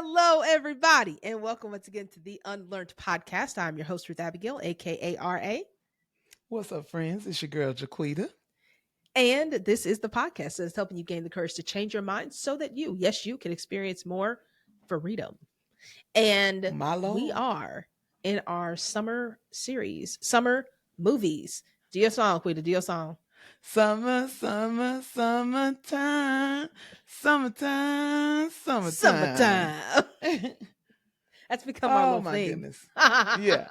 Hello, everybody, and welcome once again to the UnLearnT podcast. I'm your host, Ruth Abigail, aka RA, What's up, friends? It's your girl Jaquita. and this is the podcast that's helping you gain the courage to change your mind so that you can experience more freedom. And My we lord. are in our summer series, summer movies. Do your song, Quita. Do your song. Summertime. Summertime. Summertime. That's become our Oh little my theme. goodness. Yeah.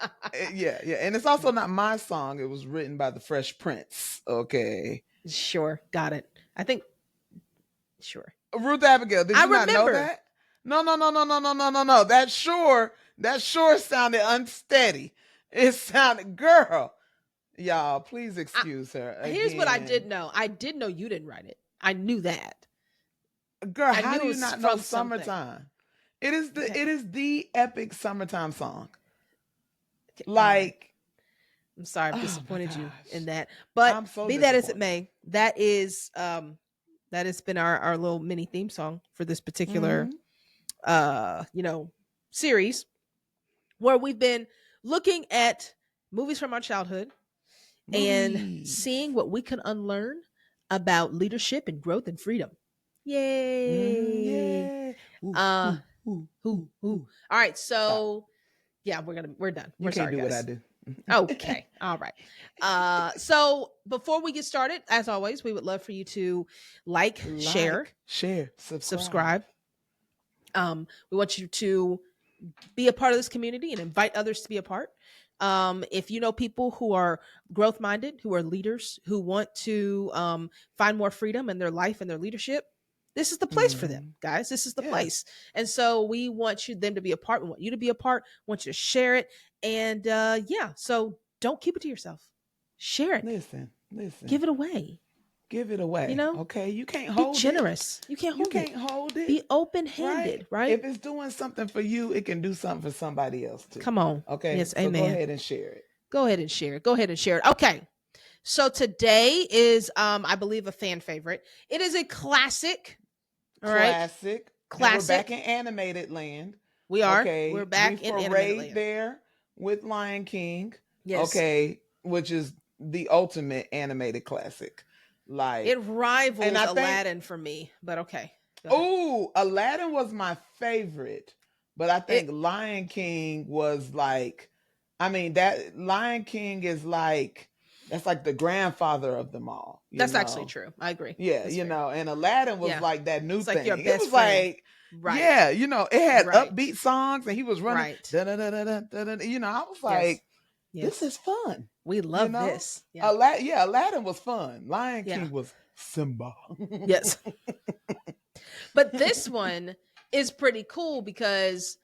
Yeah. And it's also not my song. It was written by the Fresh Prince. Okay. Sure, got it. I think, sure. Ruth Abigail, did I you not know remember. that? No. That sure sounded unsteady. It sounded, girl. Y'all, please excuse her Here's what I did again. know. I did know you didn't write it. I knew that. Girl, I how knew do it you was not know from something. Summertime? It is the Okay. it is the epic summertime song. All right. Like, I'm sorry I've oh my disappointed you in gosh. that. But I'm so be that as it disappointed. may, that has been our little mini theme song for this particular Hmm. series where we've been looking at movies from our childhood and Movies. seeing what we can unlearn about leadership and growth and freedom. Yay. Yeah. Ooh, Uh ooh, ooh, ooh, who. ooh. All right, Stop. so yeah, we're done. You We're can't sorry, do what I guys. do. Okay. All right. So before we get started, as always, we would love for you to like, share, Like, share, subscribe. subscribe. We want you to be a part of this community and invite others to be a part. If you know people who are growth minded, who are leaders, who want to find more freedom in their life and their leadership, this is the place for them, Hmm. guys. This is the Yeah. place. And so we want them to be a part. We want you to be a part. We want you to share it. And yeah, so don't keep it to yourself. Share it. Listen. Give it away. Give it You away. know, Okay. You can't be hold it. generous. You can't You hold it. can't hold it. Be open Right? handed, right? If it's doing something for you, it can do something for somebody else too. Come on. Okay, Yes, so go amen. ahead and share it. Go ahead and share it. Go ahead and share it. Okay. So today is I believe a fan favorite. It is a classic. All right. Classic. And we're back Classic. in animated land. We are. We're Okay, we back in animated forayed land. there with Lion King. Yes. Okay, which is the ultimate animated classic. It Like, and rivals I think, Aladdin for me, but okay. Go ahead. oh, Aladdin was my favorite, but I It think Lion King was like, I mean, that Lion King is like, that's like the grandfather of them all, you that's actually know? true. I agree. Yeah, That's fair. and Aladdin was Yeah. like that new It's like your thing. It best was friend. like, Right. yeah, it had Right. upbeat songs and he was running, Right. da da da da da da. I was Yes. like, this Yes. is fun, We you love know? this. Yeah. Aladdin was fun. Lion Yeah. King was Simba. Yes. But this one is pretty cool because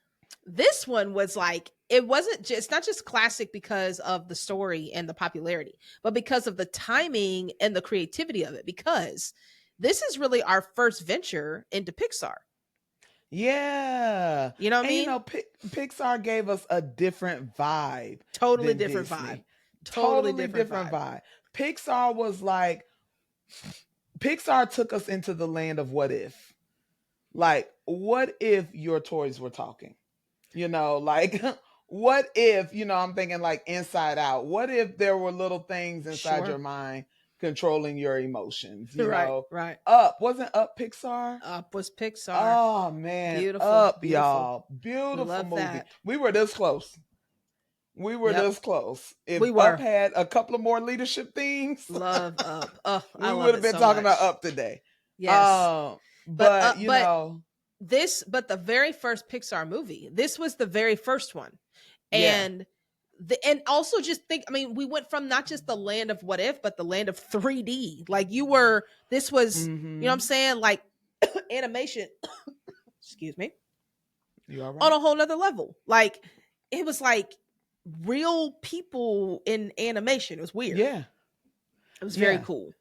this one was like it wasn't just it's not just classic because of the story and the popularity, but because of the timing and the creativity of it. Because this is really our first venture into Pixar. Yeah. You know what I And mean? Pixar gave us a different vibe Totally than different vibe. Disney. Totally Totally different different vibe. vibe. Pixar was like, Pixar took us into the land of what if. Like, what if your toys were talking? Like, what if, I'm thinking like Inside Out. What if there were little things inside Sure. your mind controlling your emotions? Right. Right. Up. Wasn't Up Pixar? Up was Pixar. Oh man, Beautiful. Up, Beautiful. y'all. We Beautiful love movie. that. We were this close. We were Yep. this close. If We Up were. had a couple of more leadership themes, Love Up. Oh, I we love would have it been so talking about much. Up today. Yes. But But the very first Pixar movie, this was the very first one. yeah. And and also just think, I mean, we went from not just the land of what if, but the land of 3D. Like this was, you know what I'm Mm-hmm. saying? Like animation, excuse me, You all on right? a whole nother level. Like it was like real people in animation. It was weird. Yeah. It was very Yeah. cool.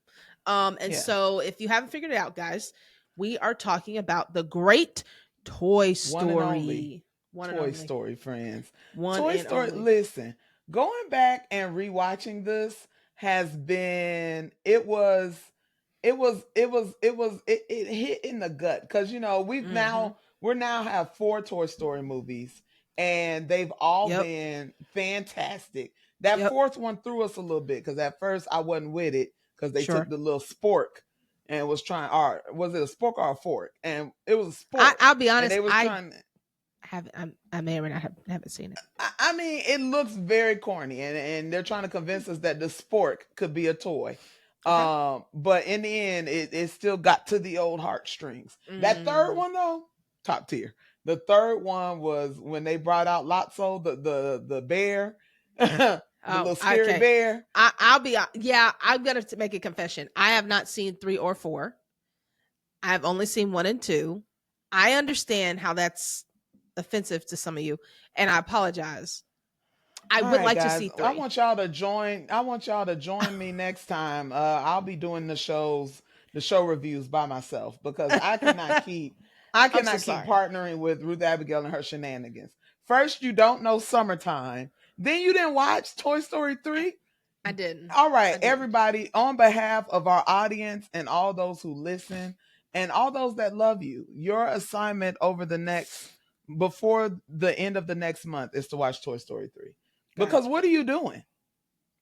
And Yeah. so if you haven't figured it out, guys, we are talking about the great Toy One and only Story. One and Toy only. Story, friends. One Toy and Story, only. listen, going back and rewatching this has been, it hit in the gut. Cause we've Mm-hmm. now we now have 4 Toy Story movies, and they've all Yep. been fantastic. That Yep. fourth one threw us a little bit because at first I wasn't with it because they took Sure. the little spork and was trying. Or was it a spork or a fork? And it was a I spork, I'll be and honest. they was I trying. haven't. I may or may not haven't seen it. I mean, it looks very corny, and they're trying to convince us that the spork could be a toy. Okay. But in the end, it still got to the old heartstrings. That third Mm. one though, top tier. The third one was when they brought out Lotso, the bear, the Oh, little scary okay. bear. I'll be yeah. I'm gonna make a confession. I have not seen 3 or 4. I've only seen 1 and 2. I understand how that's offensive to some of you, and I apologize. I All would right, like to guys. see I 3. want y'all to join. I want y'all to join me next time. I'll be doing the show reviews by myself because I I'm so cannot keep sorry. partnering with Ruth Abigail and her shenanigans. First, you don't know Summertime. Then you didn't watch Toy Story 3. I didn't. All right, I didn't. everybody, on behalf of our audience and all those who listen and all those that love you, your assignment over the next before the end of the next month is to watch Toy Story 3. Got it. Because what are you doing?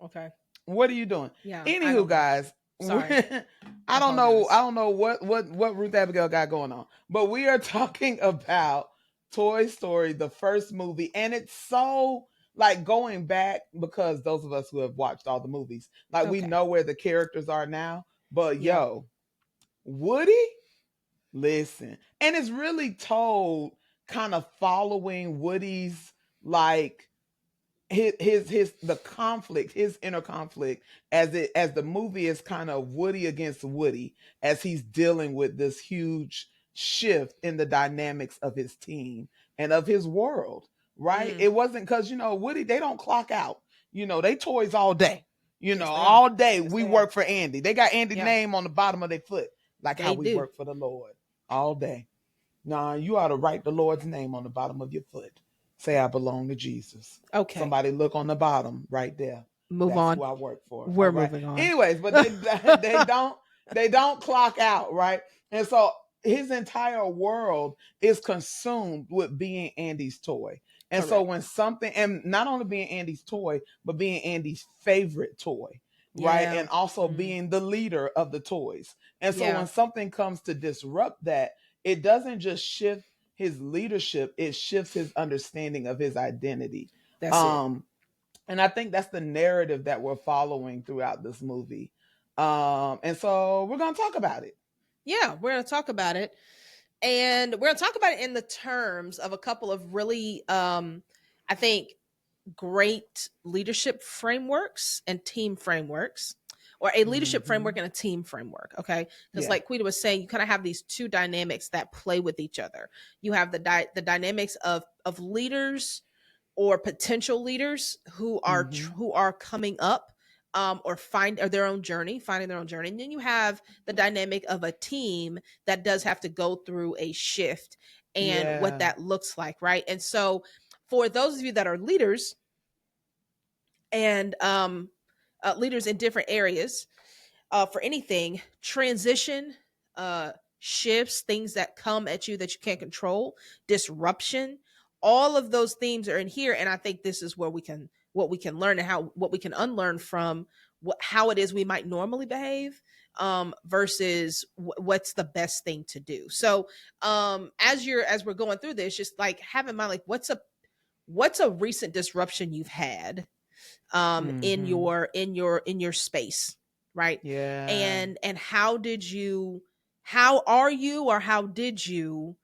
Okay. What are you doing? Yeah, I Anywho, don't know. guys, Sorry. I I don't know. I apologize. don't know what Ruth Abigail got going on, but we are talking about Toy Story, the first movie, and it's so like going back because those of us who have watched all the movies, like we Okay. know where the characters are now. But Yeah. yo, Woody, listen, and it's really told kind of following Woody's like his the conflict, his inner conflict, as the movie is kind of Woody against Woody as he's dealing with this huge shift in the dynamics of his team and of his world. Right? Mm. It wasn't because Woody, they don't clock out. They toys all day. Yes, they are. All day Yes, we they are. work for Andy. They got Andy's Yeah, name on the bottom of their foot, like how they we do. work for the Lord all day. Nah, you ought to write the Lord's name on the bottom of your foot. Say, I belong to Jesus. Okay. Somebody look on the bottom right there. Move That's on. who I work for. All We're right. moving on. Anyways, but they don't clock out, right? And so his entire world is consumed with being Andy's toy. And so Correct. when something, and not only being Andy's toy, but being Andy's favorite toy, right? Yeah. And also Mm. being the leader of the toys. And so Yeah. when something comes to disrupt that, it doesn't just shift his leadership, it shifts his understanding of his identity. That's it. Um, and I think that's the narrative that we're following throughout this movie. And so we're gonna talk about it. Yeah, we're gonna talk about it. And we're gonna talk about it in the terms of a couple of really I think great leadership frameworks and team frameworks, or a leadership Mm-hmm. framework and a team framework. Okay, because Yeah. like Quita was saying, you kind of have these two dynamics that play with each other. You have the dynamics of leaders or potential leaders Mm-hmm. who are coming up, or their own journey, finding their own journey. And then you have the dynamic of a team that does have to go through a shift and what Yeah. that looks like, right? And so for those of you that are leaders and leaders in different areas, for anything, transition, uh, shifts, things that come at you that you can't control, disruption, all of those themes are in here. And I think this is where what we can learn and how what we can unlearn from how it is we might normally behave, versus what's the best thing to do. So as we're going through this, just like have in mind, like what's a recent disruption you've had in Mm-hmm. your space, right? Yeah. And how are you, or how did you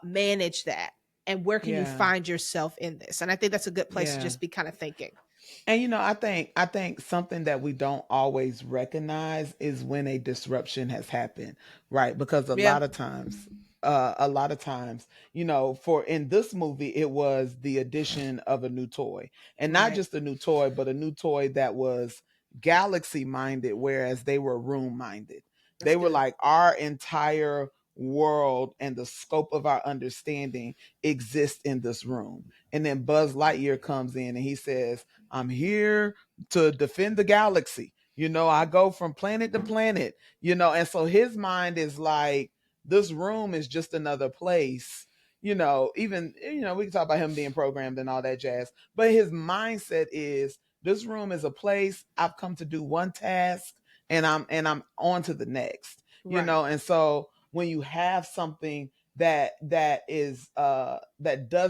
manage that, and where can you Yeah. find yourself in this? And I think that's a good place to Yeah. just be kind of thinking. And I think something that we don't always recognize is when a disruption has happened, right? Because Yeah. a lot of times, for in this movie, it was the addition of a new toy, and not Right. just a new toy, but a new toy that was galaxy minded, whereas they were room minded. That's They were good. like our entire world and the scope of our understanding exists in this room. And then Buzz Lightyear comes in and he says, I'm here to defend the galaxy. I go from planet to planet, and so his mind is like, this room is just another place. even, we can talk about him being programmed and all that jazz, but his mindset is, this room is a place I've come to do one task, and I'm on to the next, Right. and so when you have something that does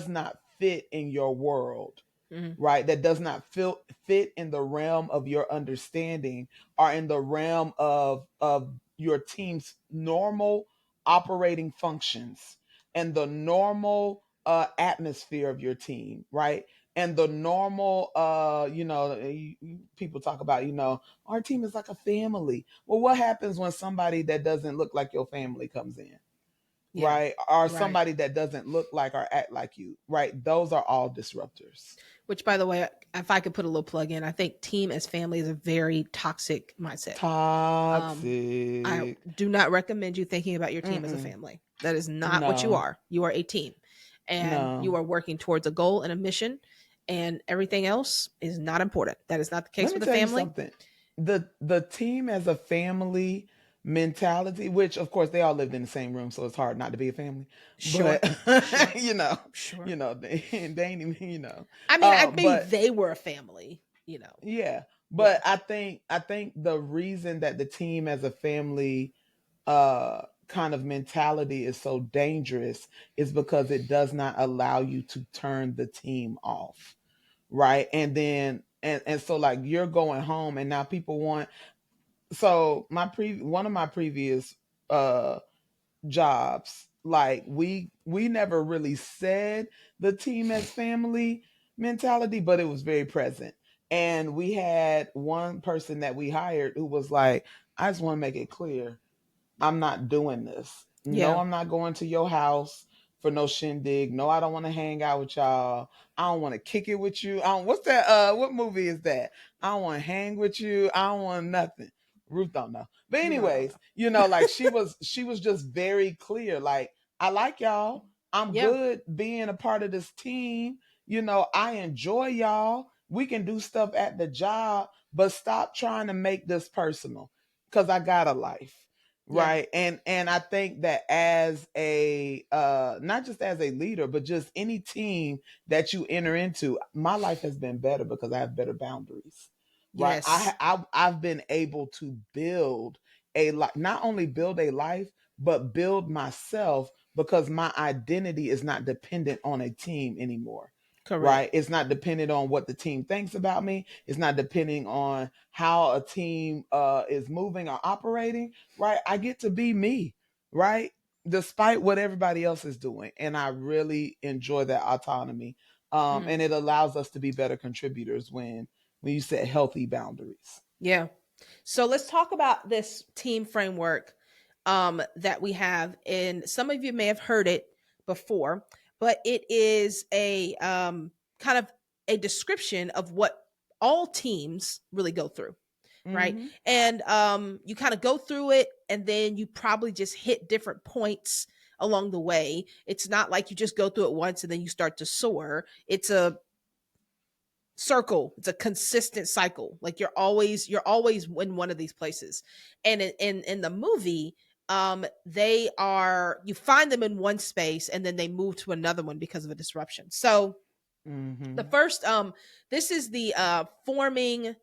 not fit in your world, Mm-hmm. right? That does not fit in the realm of your understanding, or in the realm of your team's normal operating functions, and the normal atmosphere of your team, right? And the normal, people talk about, our team is like a family. Well, what happens when somebody that doesn't look like your family comes in? Yeah. Right? Or Right. somebody that doesn't look like or act like you, right? Those are all disruptors. Which, by the way, if I could put a little plug in, I think team as family is a very toxic mindset. Um, I Toxic. do not recommend you thinking about your team as a Mm-mm. family. That is not what you No, are. You are a team, and you no. are working towards a goal and a mission, and everything else is not important. That is not the case Let me with a tell you family. something. The team as a family mentality, which of course they all lived in the same room, so it's hard not to be a family. But Sure, sure, you know, sure. they ain't even, I mean, I maybe but they were a family. yeah. Yeah. But I think the reason that the team as a family kind of mentality is so dangerous is because it does not allow you to turn the team off, right? And then and so, like, you're going home, and now people want, so one of my previous uh jobs, like, we never really said the team as family mentality, but it was very present. And we had one person that we hired who was like, I just want to make it clear, I'm not doing this. No, Yeah. I'm not going to your house for no shindig. No, I don't want to hang out with y'all. I don't want to kick it with you. I don't, what's that? What movie is that? I don't want to hang with you. I don't want nothing. Ruth don't know. But No, no, anyways, no. like, she was just very clear. Like, I like y'all. I'm Yeah. good being a part of this team. I enjoy y'all. We can do stuff at the job, but stop trying to make this personal, because I got a life, Yeah. right? And I think that as a not just as a leader, but just any team that you enter into, my life has been better because I have better boundaries, right? Yes. I've been able to build a life, not only build a life, but build myself, because my identity is not dependent on a team anymore, Correct. right? It's not dependent on what the team thinks about me. It's not depending on how a team is moving or operating, right? I get to be me, right? Despite what everybody else is doing. And I really enjoy that autonomy. Mm. And it allows us to be better contributors when you set healthy boundaries. Yeah. So let's talk about this team framework that we have. And some of you may have heard it before, but it is a kind of a description of what all teams really go through, right? Mm-hmm. And you kind of go through it, and then you probably just hit different points along the way. It's not like you just go through it once and then you start to soar. It's a circle. It's a consistent cycle. Like you're always in one of these places. And in the movie, they are, you find them in one space and then they move to another one because of a disruption. So the Mm-hmm. first this is the forming,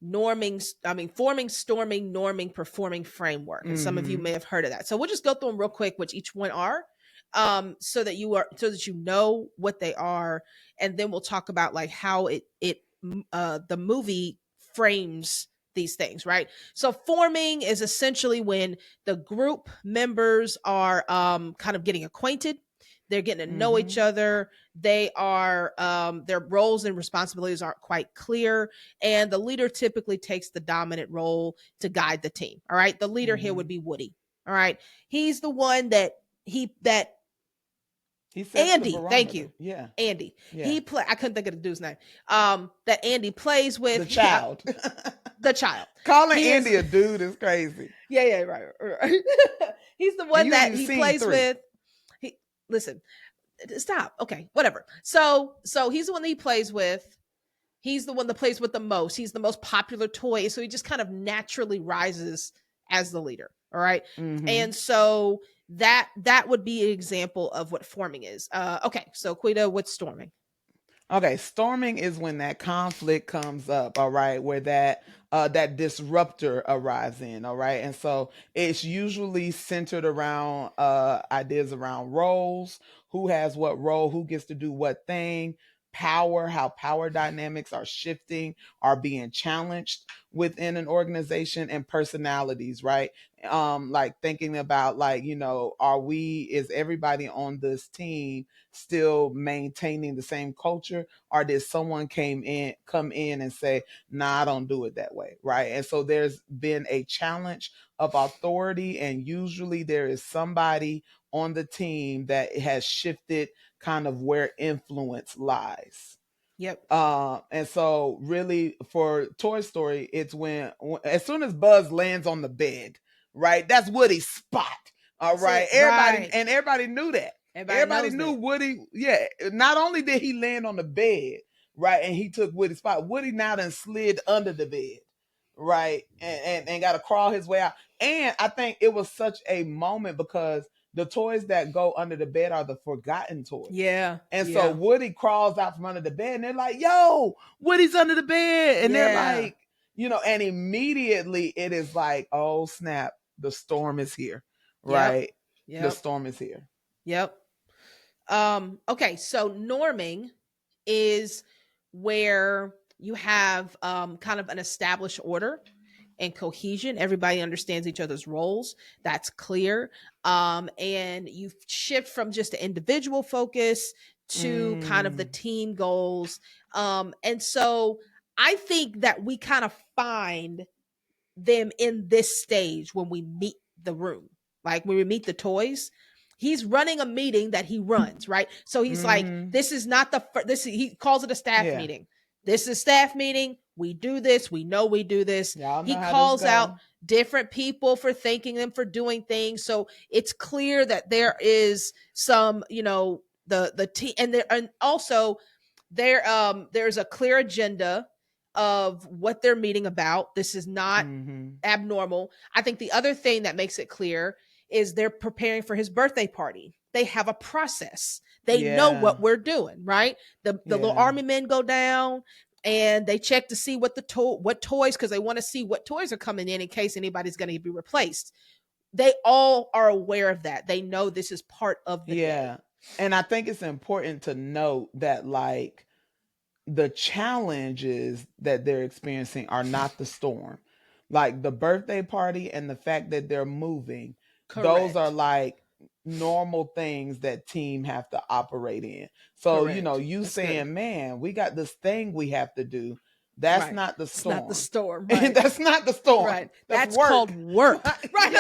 storming, norming, performing framework. And some of you Mm-hmm. may have heard of that. So we'll just go through them real quick, which each one are, so that you know what they are, and then we'll talk about like how the movie frames these things, right? So forming is essentially when the group members are kind of getting acquainted, they're getting to know each Mm-hmm. other, they are their roles and responsibilities aren't quite clear, and the leader typically takes the dominant role to guide the team. All right, the leader here would Mm-hmm. be Woody. All right, he's the one that He sets the Andy, thank barometer. you, Yeah. Andy. Yeah. He play. I couldn't think of the dude's name. That Andy plays with. The child. The child. Calling He is. Andy a dude is crazy. Yeah, yeah, right, right. He's the And one you ain't that even he seen plays three. with. He listen. Stop. Okay, whatever. So he's the one that he plays with. He's the one that plays with the most. He's the most popular toy. So he just kind of naturally rises as the leader. All right. Mm-hmm. And so that would be an example of what forming is. Okay, so Quita, what's storming? Okay, storming is when that conflict comes up, all right, where that disruptor arrives in, all right? And so it's usually centered around ideas around roles, who has what role, who gets to do what thing, power, how power dynamics are shifting, are being challenged within an organization, and personalities, right? Like thinking about, like, is everybody on this team still maintaining the same culture, or did someone come in and say, nah, I don't do it that way, right? And so there's been a challenge of authority, and usually there is somebody on the team that has shifted kind of where influence lies. Yep. And so really for Toy Story, it's as soon as Buzz lands on the bed, right? That's Woody's spot. All That's right. it. Right. Everybody knew that. Everybody Everybody knows knew that. Woody. Yeah. Not only did he land on the bed, right, and he took Woody's spot, Woody now then slid under the bed, right, and got to crawl his way out. And I think it was such a moment because the toys that go under the bed are the forgotten toys. Yeah. And so Yeah. Woody crawls out from under the bed, and they're like, yo, Woody's under the bed. And they're Yeah. like, and immediately it is like, oh, snap, the storm is here, Yep. right? The Yep. storm is here. Yep. Okay, so norming is where you have kind of an established order and cohesion. Everybody understands each other's roles. That's clear. And you shift from just an individual focus to kind of the team goals. And so I think that we kind of find them in this stage when we meet the room, like when we meet the toys. He's running a meeting that he runs, right? So he's like, this is not he calls it a staff meeting. This is staff meeting. We do this. We know we do this. Y'all know He how calls this go. out different people for thanking them for doing things. So it's clear that there is some, the team, and also there's a clear agenda of what they're meeting about. This is not abnormal. I think the other thing that makes it clear is they're preparing for his birthday party. They have a process. They know what we're doing, right? The little army men go down and they check to see what toys, because they want to see what toys are coming in case anybody's going to be replaced. They all are aware of that. They know this is part of the day. And I think it's important to note that, like, the challenges that they're experiencing are not the storm. Like the birthday party and the fact that they're moving, those are like normal things that team have to operate in. So, that's saying, good. Man, we got this thing we have to do. That's not the storm. It's not the storm. Right. That's not the storm. Right. That's work. Called work. Right.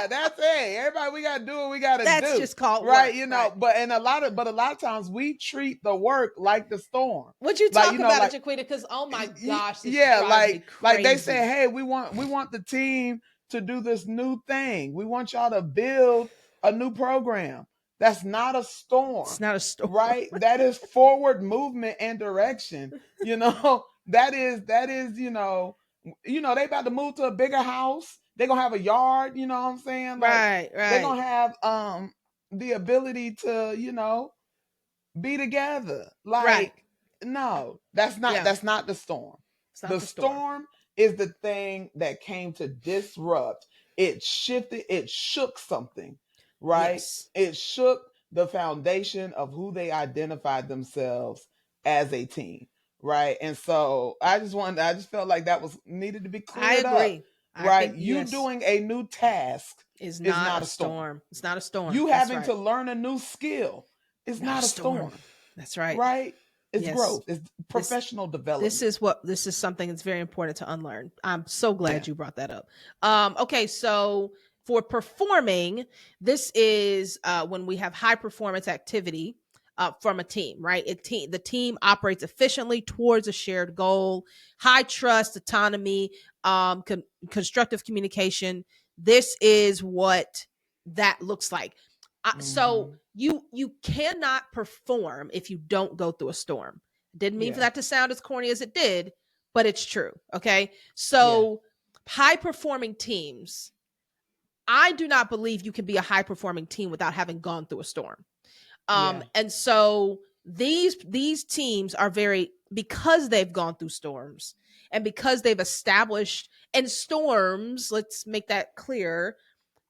That's it. Everybody, we gotta do what we gotta do. That's just called right. Work, right. But a lot of times we treat the work like the storm. Would you talk about it, Jaquita? Because oh my gosh, this drives me crazy. Like they say, hey, we want the team to do this new thing. We want y'all to build a new program. That's not a storm. It's not a storm. Right? That is forward movement and direction. That is, they about to move to a bigger house. They're gonna have a yard, you know what I'm saying? Like, right. They're gonna have the ability to, be together. Like, no, that's not the storm. The storm is the thing that came to disrupt. It shifted, it shook something. Right? Yes. It shook the foundation of who they identified themselves as a team. Right. And so I just felt like that was needed to be cleared up. I agree. Right. You doing a new task is not a storm. It's not a storm. You having to learn a new skill is not a storm. That's right. Right. It's growth. It's professional development. This is something that's very important to unlearn. I'm so glad you brought that up. Okay. So for performing, this is when we have high performance activity from a team, right? The team operates efficiently towards a shared goal, high trust, autonomy, constructive communication. This is what that looks like. So you cannot perform if you don't go through a storm. Didn't mean for that to sound as corny as it did, but it's true. Okay. So high performing teams, I do not believe you can be a high performing team without having gone through a storm. Yeah. And so these teams are very, because they've gone through storms and because they've established, and storms, let's make that clear,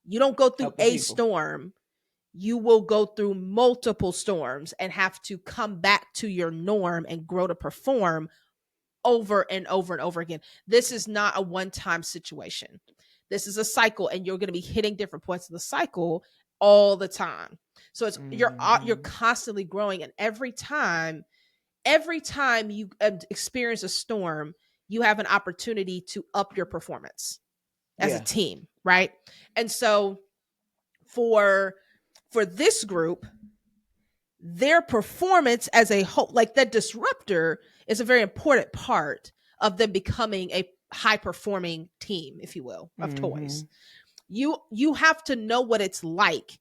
you don't go through Help the a people. storm, you will go through multiple storms and have to come back to your norm and grow to perform over and over and over again. This is not a one-time situation. This is a cycle, and you're going to be hitting different points of the cycle all the time. So it's you're Hmm. constantly growing, and every time you experience a storm, you have an opportunity to up your performance as a Yeah. team, right? And so for this group, their performance as a whole, like that disruptor, is a very important part of them becoming a high performing team, if you will, of Hmm. toys. You have to know what it's like,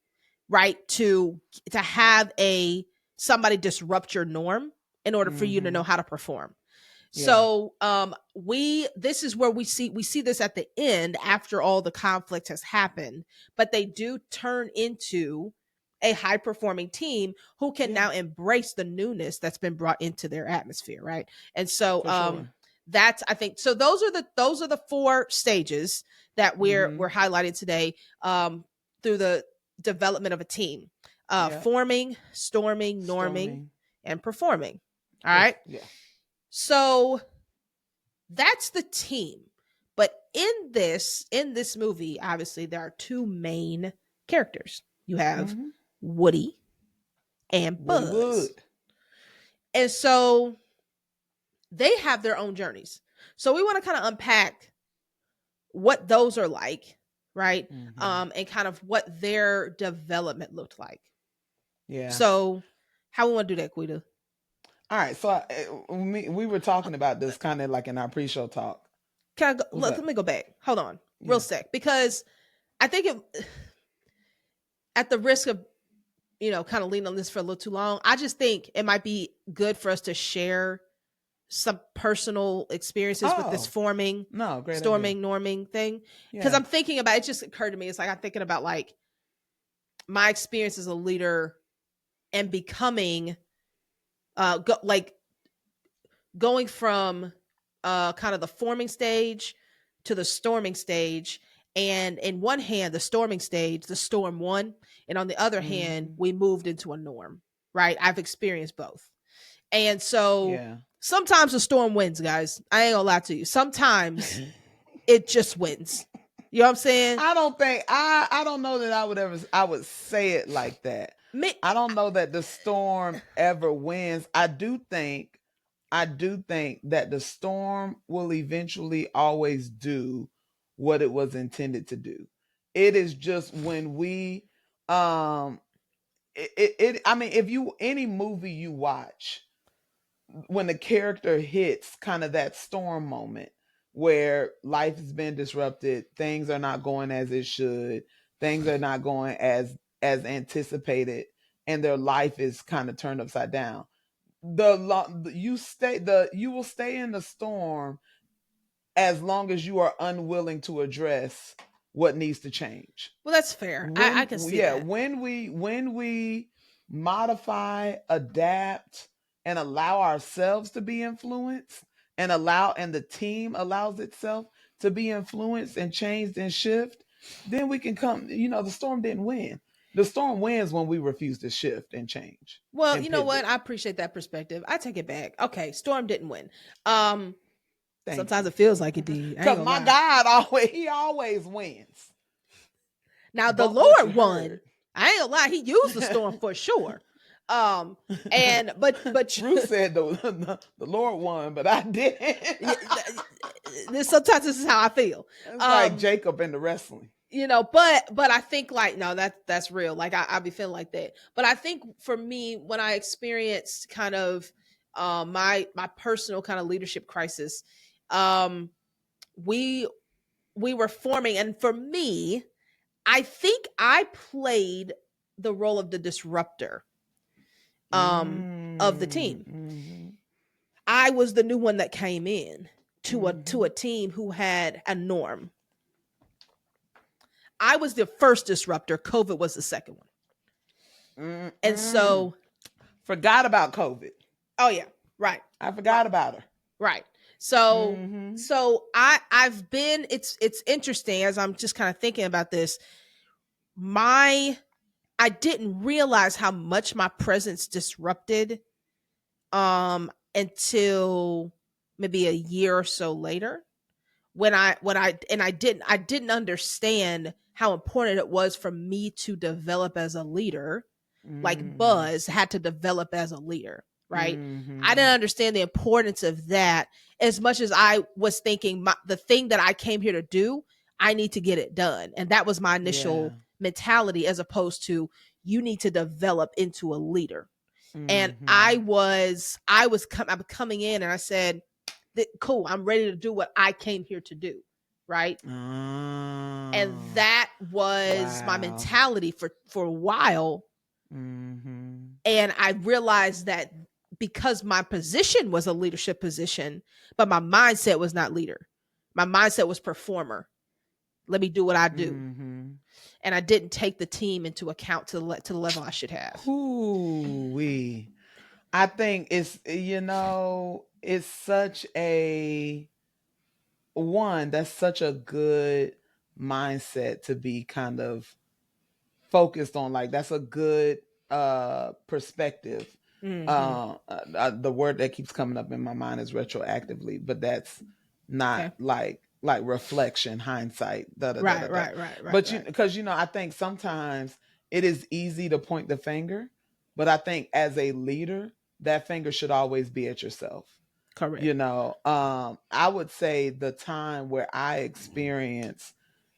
right, to have a somebody disrupt your norm in order for you to know Hmm. how to perform. Yeah. So we this is where we see this at the end after all the conflict has happened, but they do turn into a high performing team who can Yeah. now embrace the newness that's been brought into their atmosphere, right? And so For sure. that's, I think, so those are the four stages that Hmm. we're highlighting today, through the development of a team. Yeah. Forming, storming, norming, Storming. and performing. All right. Yeah. So that's the team. But in this movie, obviously there are two main characters. You have Hmm. Woody and Woody Buzz. Wood. And so they have their own journeys. So we want to kind of unpack what those are like, right? Hmm. And kind of what their development looked like. Yeah. So how we want to do that, Quita? All right. So we were talking about this kind of like in our pre-show talk. Can I go, What's let up? me go back. Hold on, real Yeah. sec, because I think at the risk of kind of leaning on this for a little too long, I just think it might be good for us to share some personal experiences with this Oh forming, no, great idea. storming, norming thing. Because Yeah. I'm thinking about it, just occurred to me. It's like I'm thinking about like my experience as a leader and becoming like going from kind of the forming stage to the storming stage. And in one hand, the storming stage, the storm won. And on the other hand, Hmm. we moved into a norm, right? I've experienced both. And so Yeah. sometimes the storm wins, guys. I ain't gonna lie to you. Sometimes it just wins. You know what I'm saying? I don't think I don't know that I would say it like that. Me, I don't know that the storm ever wins. I do think that the storm will eventually always do what it was intended to do. It is just when we um I mean, if you any movie you watch, when the character hits kind of that storm moment where life has been disrupted, things are not going as it should, things are not going as anticipated, and their life is kind of turned upside down. You will stay in the storm as long as you are unwilling to address what needs to change. well, that's fair. I when can see Yeah, that. when we modify, adapt, and allow ourselves to be influenced, and the team allows itself to be influenced and changed and shift, then we can come. The storm didn't win. The storm wins when we refuse to shift and change Well, and you know what? pivot. I appreciate that perspective. I take it back. Okay, Storm didn't win. Um, Thank Sometimes you. it feels like it did. I ain't Because gonna my lie. God, always wins. Now the Bump what you Lord heard. won. I ain't gonna lie. He used the storm for sure. Um, and but Ruth said the Lord won, but I didn't. sometimes this is how I feel. It's like Um, Jacob in the wrestling. but I think like no, that's real. Like I be feeling like that. But I think for me, when I experienced kind of my personal kind of leadership crisis, um, we we were forming, and for me, I think I played the role of the disruptor of the team. Mm-hmm. I was the new one that came in to a Mm-hmm. team who had a norm. I was the first disruptor. COVID was the second one. And Mm-mm. so, Forgot about COVID. oh yeah, right, I right, forgot about her. right. So, Mm-hmm. I've been. It's interesting as I'm just kind of thinking about this. My I didn't realize how much my presence disrupted until maybe a year or so later, I didn't understand how important it was for me to develop as a leader, like Mm-hmm. Buzz had to develop as a leader, right? I Mm-hmm. didn't understand the importance of that as much as I was thinking the thing that I came here to do, I need to get it done. And that was my Yeah. initial mentality, as opposed to you need to develop into a leader. And Mm-hmm. I'm coming in and I said, cool, I'm ready to do what I came here to do, right? And Oh, that was my wow. mentality for a while. Mm-hmm. And I realized that because my position was a leadership position, but my mindset was not leader. My mindset was performer. Let me do what I do. Mm-hmm. And I didn't take the team into account to the level I should have. Whoo-wee. I think it's such a one, that's such a good mindset to be kind of focused on. Like, that's a good perspective. Mm-hmm. The word that keeps coming up in my mind is retroactively, but that's not Okay. like reflection, hindsight, da da da da Right, da. right, right, right, But right. because I think sometimes it is easy to point the finger, but I think as a leader, that finger should always be at yourself. Correct. I would say the time where I experienced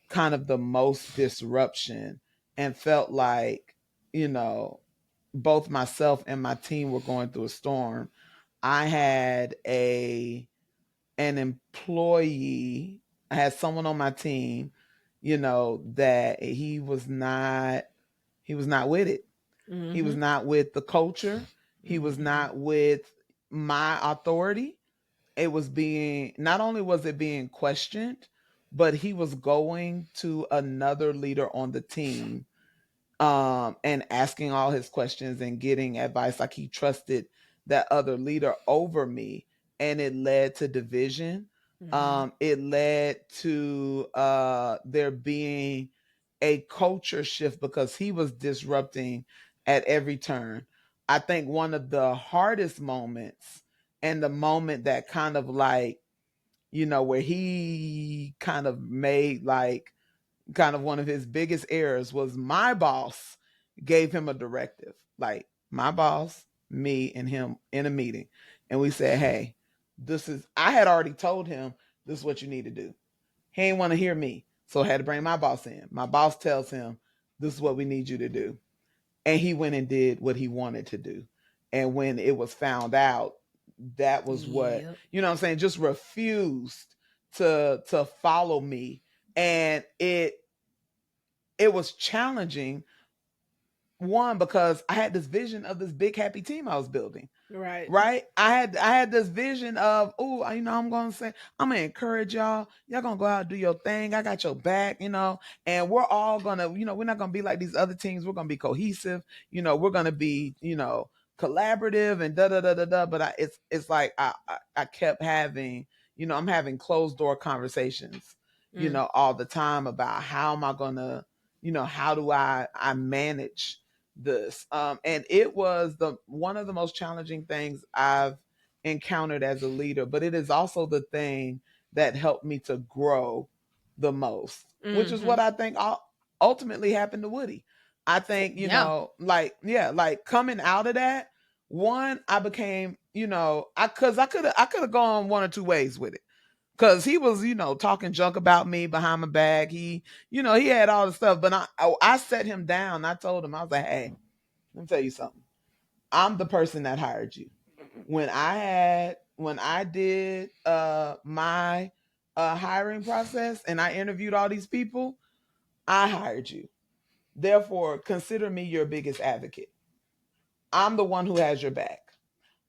kind of the most disruption and felt like, you know, both myself and my team were going through a storm. I had a an employee, I had someone on my team, that he was not with it. He was Mm-hmm. not with the culture. He was Mm-hmm. not with my authority. It was being, not only was it being questioned, but he was going to another leader on the team, and asking all his questions and getting advice. Like, he trusted that other leader over me, and it led to division. Mm-hmm. It led to there being a culture shift because he was disrupting at every turn. I think one of the hardest moments, and the moment that kind of like, where he kind of made like kind of one of his biggest errors, was my boss gave him a directive. Like, my boss, me, and him in a meeting. And we said, hey, I had already told him this is what you need to do. He ain't want to hear me. So I had to bring my boss in. My boss tells him, this is what we need you to do. And he went and did what he wanted to do. And when it was found out, that was what, Yep. what I'm saying, just refused to follow me. And it was challenging, one, because I had this vision of this big happy team I was building. Right. Right, I had this vision of, oh, I'm gonna say, I'm gonna encourage y'all gonna go out and do your thing, I got your back, and we're all gonna, we're not gonna be like these other teams, we're gonna be cohesive, we're gonna be, collaborative, and da da da da da. But it's like I kept having, I'm having closed door conversations, Mm. all the time about how am I gonna, how do I manage this. And it was the one of the most challenging things I've encountered as a leader, but it is also the thing that helped me to grow the most, which is Mm-hmm. what I think ultimately happened to Woody. I think, Yeah. like, yeah, like, coming out of that, one, I became, I could have gone one or two ways with it. Cause he was, talking junk about me behind my back. He had all the stuff, but I set him down. I told him, I was like, hey, let me tell you something. I'm the person that hired you. When I did my hiring process and I interviewed all these people, I hired you. Therefore, consider me your biggest advocate. I'm the one who has your back.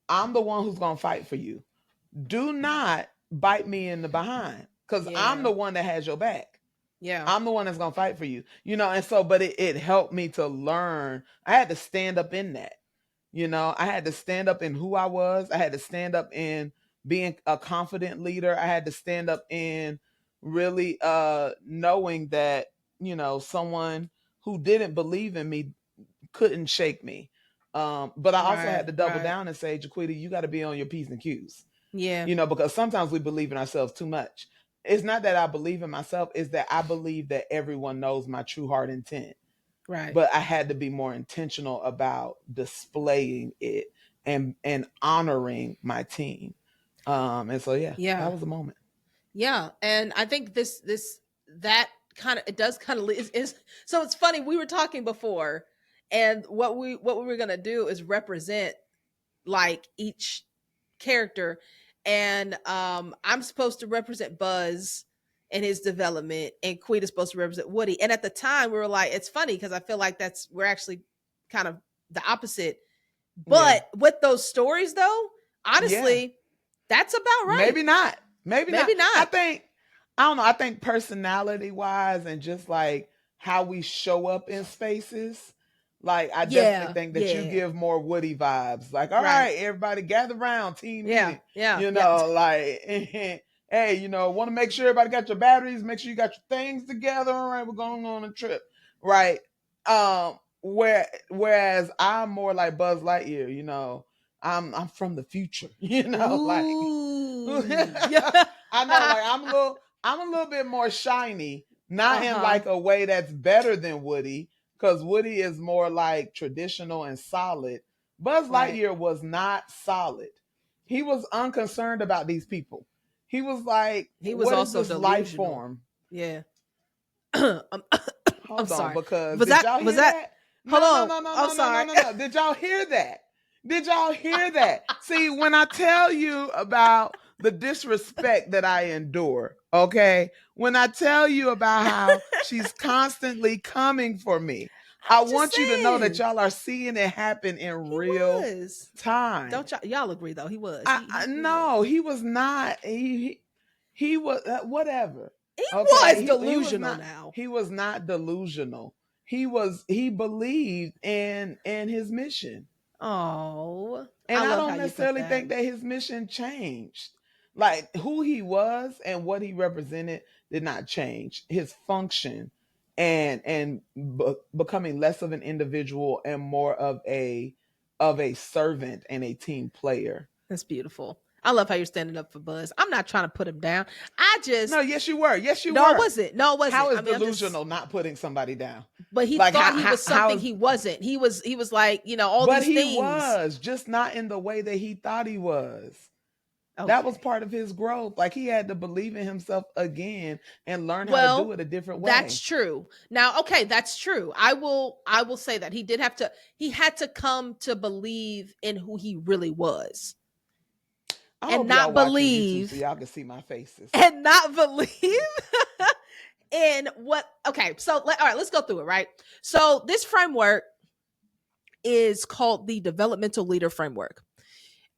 I'm the one who's going to fight for you. Do not bite me in the behind, because I'm Yeah. the one that has your back. Yeah. I'm the one that's gonna fight for you, and so, but it helped me to learn. I had to stand up in that. I had to stand up in who I was. I had to stand up in being a confident leader. I had to stand up in really knowing that, someone who didn't believe in me couldn't shake me. But I also had Right. to double Right. down and say, Jaquita, you got to be on your P's and Q's, Yeah. because sometimes we believe in ourselves too much. It's not that I believe in myself, it's that I believe that everyone knows my true heart intent. Right. But I had to be more intentional about displaying it and honoring my team. And so yeah, that Yeah. was a moment. Yeah. And I think that kind of, it does kind of is so it's funny. We were talking before, and what we were gonna do is represent like each character, and I'm supposed to represent Buzz and his development, and Queen is supposed to represent Woody. And at the time we were like, it's funny because I feel like we're actually kind of the opposite. Yeah. But with those stories though, Yeah. honestly, that's about right. Maybe not. Maybe not. Maybe not. I don't know. I think personality wise and just like how we show up in spaces, like I definitely Yeah, think that you yeah. give more Woody vibes. Like, all Right. right, everybody gather around, team Yeah, meeting. yeah, yeah. Like, hey, want to make sure everybody got your batteries, make sure you got your things together. All right, we're going on a trip, right? Whereas I'm more like Buzz Lightyear. I'm from the future. Like Ooh. Yeah. I know, like I'm a little bit more shiny, not in Uh-huh. like a way that's better than Woody, because Woody is more like traditional and solid. Buzz Right. Lightyear was not solid. He was unconcerned about these people. He was like, He was what is also this life delusional. form? Yeah. I'm, I'm Hold on, sorry. because Was did that y'all was hear that that? hold No, no, on. no, no, I'm no, no, no, sorry. no, no. Did y'all hear that? Did y'all hear that? See, when I tell you about the disrespect that I endure, okay? When I tell you about how she's constantly coming for me, I'm I just want you to know that saying. y'all are seeing it happen in He real was. time. Don't y'all agree though? He was. He was. No, he was not. He was whatever. He Okay, was he was delusional not. now. He was not delusional. He believed in his mission. Oh, I And I love how don't you put necessarily that. think that his mission changed. Like who he was and what he represented did not change. His function and becoming less of an individual and more of a servant and a team player. That's beautiful. I love how you're standing up for Buzz. I'm not trying to put him down. I No, just yes you were. Yes you no, I were. wasn't. No, I How wasn't. is I mean, I'm just. delusional not putting somebody down? But he Like thought he was how something is he wasn't. He was like all but these he things. was just not in the way that he thought he was. That was Okay. part of his growth. Like he had to believe in himself again and learn how to do Well, it a different that's way. true. Now, okay, that's true. I will say that he had to come to believe in who he really was, I and hope y'all not watching YouTube so believe y'all can see my faces. and not believe in what. Okay, so all right, let's go through it, right? So this framework is called the developmental leader framework,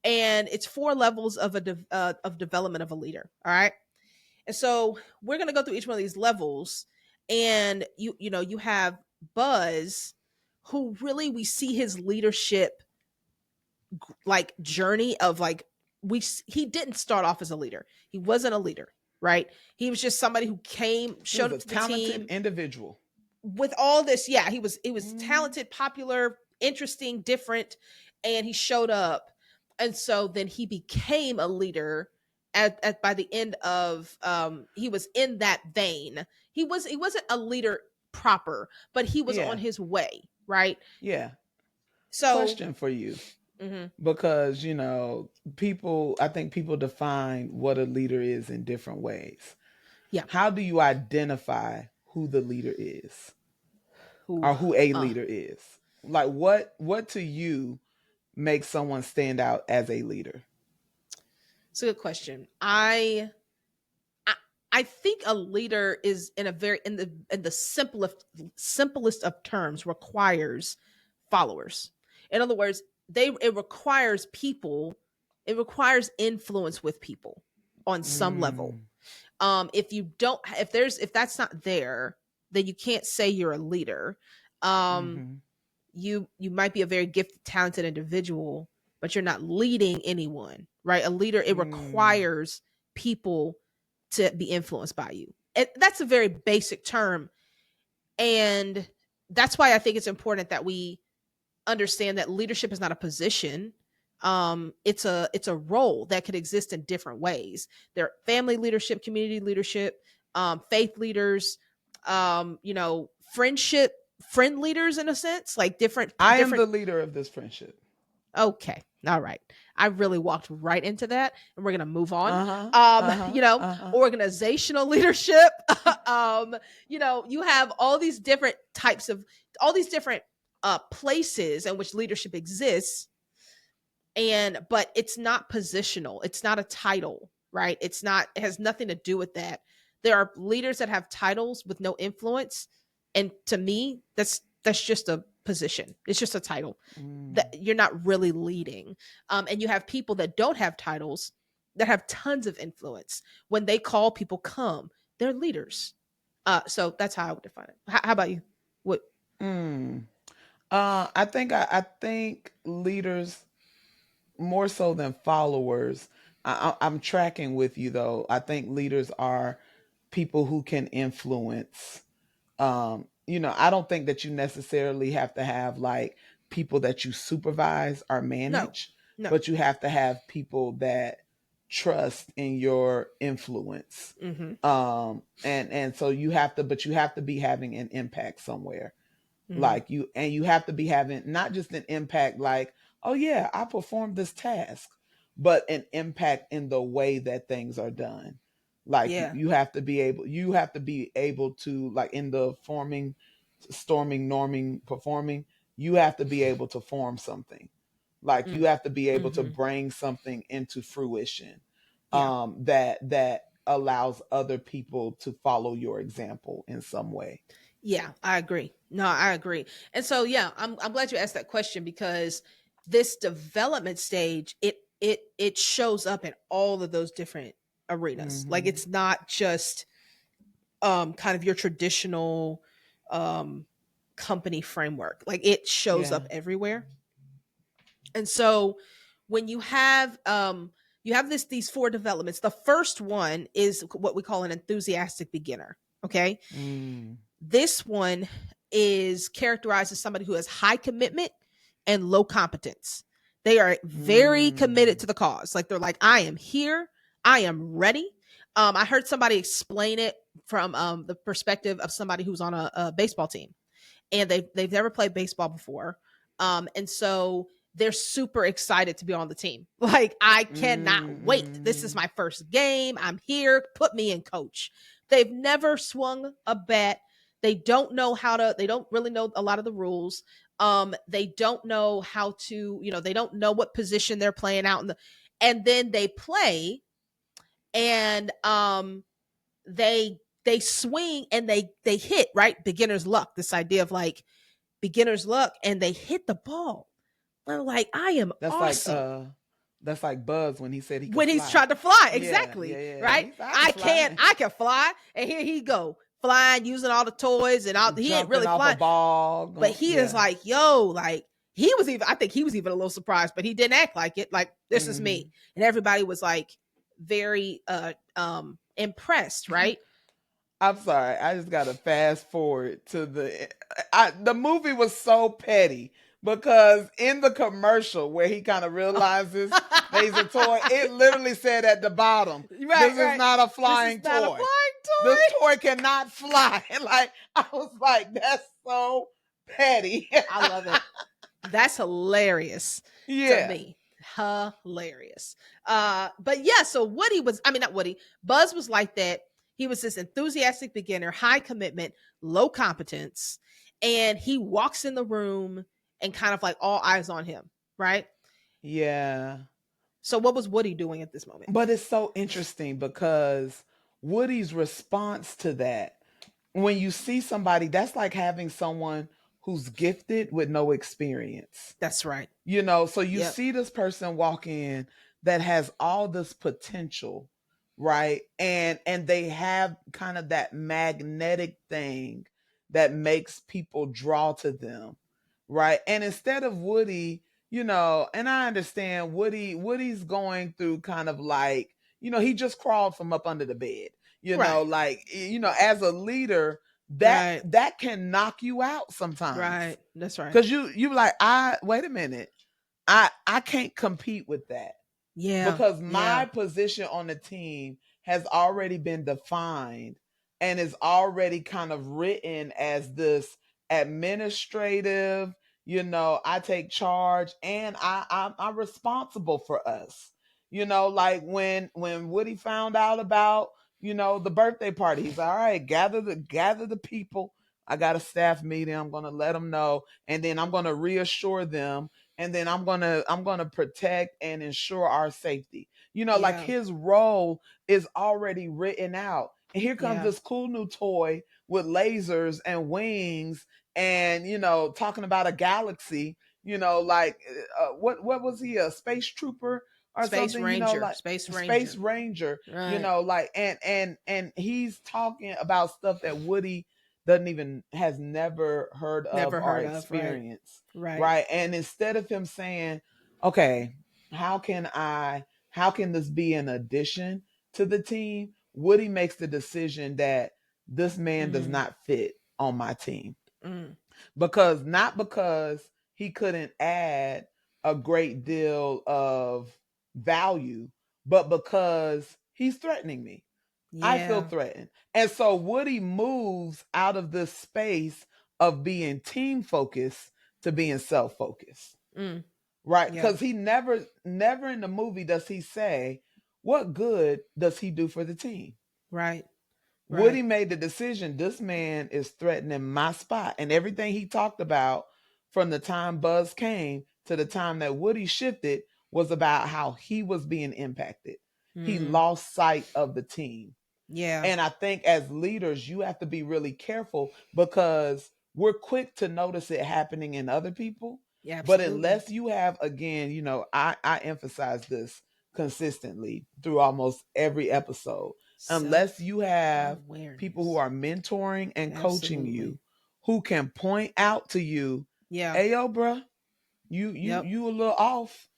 and it's 4 levels of of development of a leader, all right? And so we're going to go through each one of these levels, and you have Buzz, who really we see his leadership like journey of like he didn't start off as a leader. He wasn't a leader, right? He was just somebody who He showed was up a to the talented team individual. with all this. Yeah, he was Mm, talented, popular, interesting, different, and he showed up. And so then he became a leader at by the end of he was in that vein. He wasn't a leader proper, but he was on yeah, his way, right? yeah. So Question for you. mhm, Because, I think people define what a leader is in different ways. yeah. How do you identify who the leader is Who or who a uh leader is? Like what to you makes someone stand out as a leader? it's a good question. I I think a leader is in a very in the simplest of terms requires followers. In other words, they it requires people, it requires influence with people on some level. Mm, If that's not there, then you can't say you're a leader. um Mhm. you might be a very gifted, talented individual, but you're not leading anyone, right? A leader, it Mm. requires people to be influenced by you. And that's a very basic term. And that's why I think it's important that we understand that leadership is not a position. It's a role that could exist in different ways. There are family leadership, community leadership, faith leaders, friendship friend leaders, in a sense, like I am different. the leader of this friendship. Okay, all right. I really walked right into that, and we're gonna move on. Uh-huh. um Uh-huh. you know Uh-huh. organizational leadership. You have all these different types of, all these different places in which leadership exists. And but it's not positional, it's not a title, right? It has nothing to do with that. There are leaders that have titles with no influence, and to me, that's just a position, it's just a title, that Mm. you're not really leading. And you have people that don't have titles that have tons of influence. When they call people come, they're leaders. So that's how I would define it. How about you? What? Mm. I think leaders more so than followers. I'm tracking with you though. I think leaders are people who can influence. I don't think that you necessarily have to have like people that you supervise or No, manage, no. but you have to have people that trust in your influence. Mm-hmm. And so you have to be having an impact somewhere. Mm-hmm. Like you have to be having not just an impact like, oh yeah, I performed this task, but an impact in the way that things are done. Like Yeah. you have to be able to, like, in the forming, storming, norming, performing, you have to be able to form something. Like you Mm. have to be able to Mm-hmm. bring something into fruition, Yeah. that allows other people to follow your example in some way. Yeah, I agree. No, I agree. And so yeah, I'm glad you asked that question, because this development stage, it shows up in all of those different arenas. Like, Hmm. it's not just kind of your traditional um company framework. Like, it shows Yeah. up everywhere. And so when you have these four developments. The first one is what we call an enthusiastic beginner. Okay? Mm. This one is characterized as somebody who has high commitment and low competence. They are very committed Mm. to the cause. Like, they're like, I am here, I am ready. I heard somebody explain it from the perspective of somebody who's on a baseball team, and they've never played baseball before. And so they're super excited to be on the team. Like, I cannot wait. This is Mm. my first game. I'm here. Put me in, coach. They've never swung a bat. They don't really know a lot of the rules. They don't know how to, they don't know what position they're playing out in the, and then they play, and they swing, and they hit, right? Beginner's luck. This idea of like beginner's luck, and they hit the ball. I'm like, I am That's like awesome. that's like Buzz when he said he could When he's fly. trying to fly, Yeah, yeah, exactly, yeah. right? He said I can fly. I can fly, and here he go flying, using all the toys, and all. He ain't Jumping really off a flying, ball. but he is Yeah. like, yo, like, he was even. I think he was even a little surprised, but he didn't act like it. Like, this is Hmm. me, and everybody was like very impressed, right? I'm sorry. I just got to fast forward to the movie was so petty because in the commercial where he kind of realizes that he's a toy, it literally said at the bottom, Right, "This is right. not a This is flying not a toy. flying This toy. toy cannot fly." Like I was like, that's so petty. I love it. That's hilarious to Yeah. me. Hilarious. But yeah, so Woody was, I mean, not Woody, Buzz was like that. He was this enthusiastic beginner, high commitment, low competence. And he walks in the room and kind of like all eyes on him, right? Yeah. So what was Woody doing at this moment? But it's so interesting because Woody's response to that, when you see somebody, that's like having someone who's gifted with no experience. That's right. So you Yep. see this person walk in that has all this potential, right? And they have kind of that magnetic thing that makes people draw to them, right? And instead of Woody, and I understand Woody's going through kind of like, he just crawled from up under the bed, Right. like, as a leader, that Right. that can knock you out sometimes. Right. That's right. Cause you like, I wait a minute, I can't compete with that, Yeah. because Yeah. my position on the team has already been defined and is already kind of written as this administrative, I take charge, and I'm responsible for us. Like when Woody found out about, the birthday party, he's all right, gather the people. I got a staff meeting. I'm gonna let them know, and then I'm gonna reassure them, and then I'm gonna protect and ensure our safety. Like, Yeah. his role is already written out. And here comes Yeah. this cool new toy with lasers and wings, and talking about a galaxy. Like, what was he, a space trooper or Space something? Ranger. Like Space space Ranger. ranger. Right. Like, and he's talking about stuff that Woody has never heard of Never or heard of. Right. experienced, Right. right? And instead of him saying, okay, how can this be an addition to the team, Woody makes the decision that this man does Mm. not fit on my team. Mm. Not because he couldn't add a great deal of value, but because he's threatening me. I feel Yeah. threatened. And so Woody moves out of this space of being team focused to being self focused. Mm. Right? Yeah. Because he never in the movie does he say, what good does he do for the team? Right. Woody Right. made the decision, this man is threatening my spot. And everything he talked about from the time Buzz came to the time that Woody shifted was about how he was being impacted. He Mm. lost sight of the team. Yeah. And I think as leaders, you have to be really careful, because we're quick to notice it happening in other people. Yeah. But Absolutely. unless you have, again, I emphasize this consistently through almost every episode, unless Self you have people who awareness. are mentoring and coaching Absolutely. you, who can point out to you, Yeah. hey, yo, bruh, Yep. you a little off.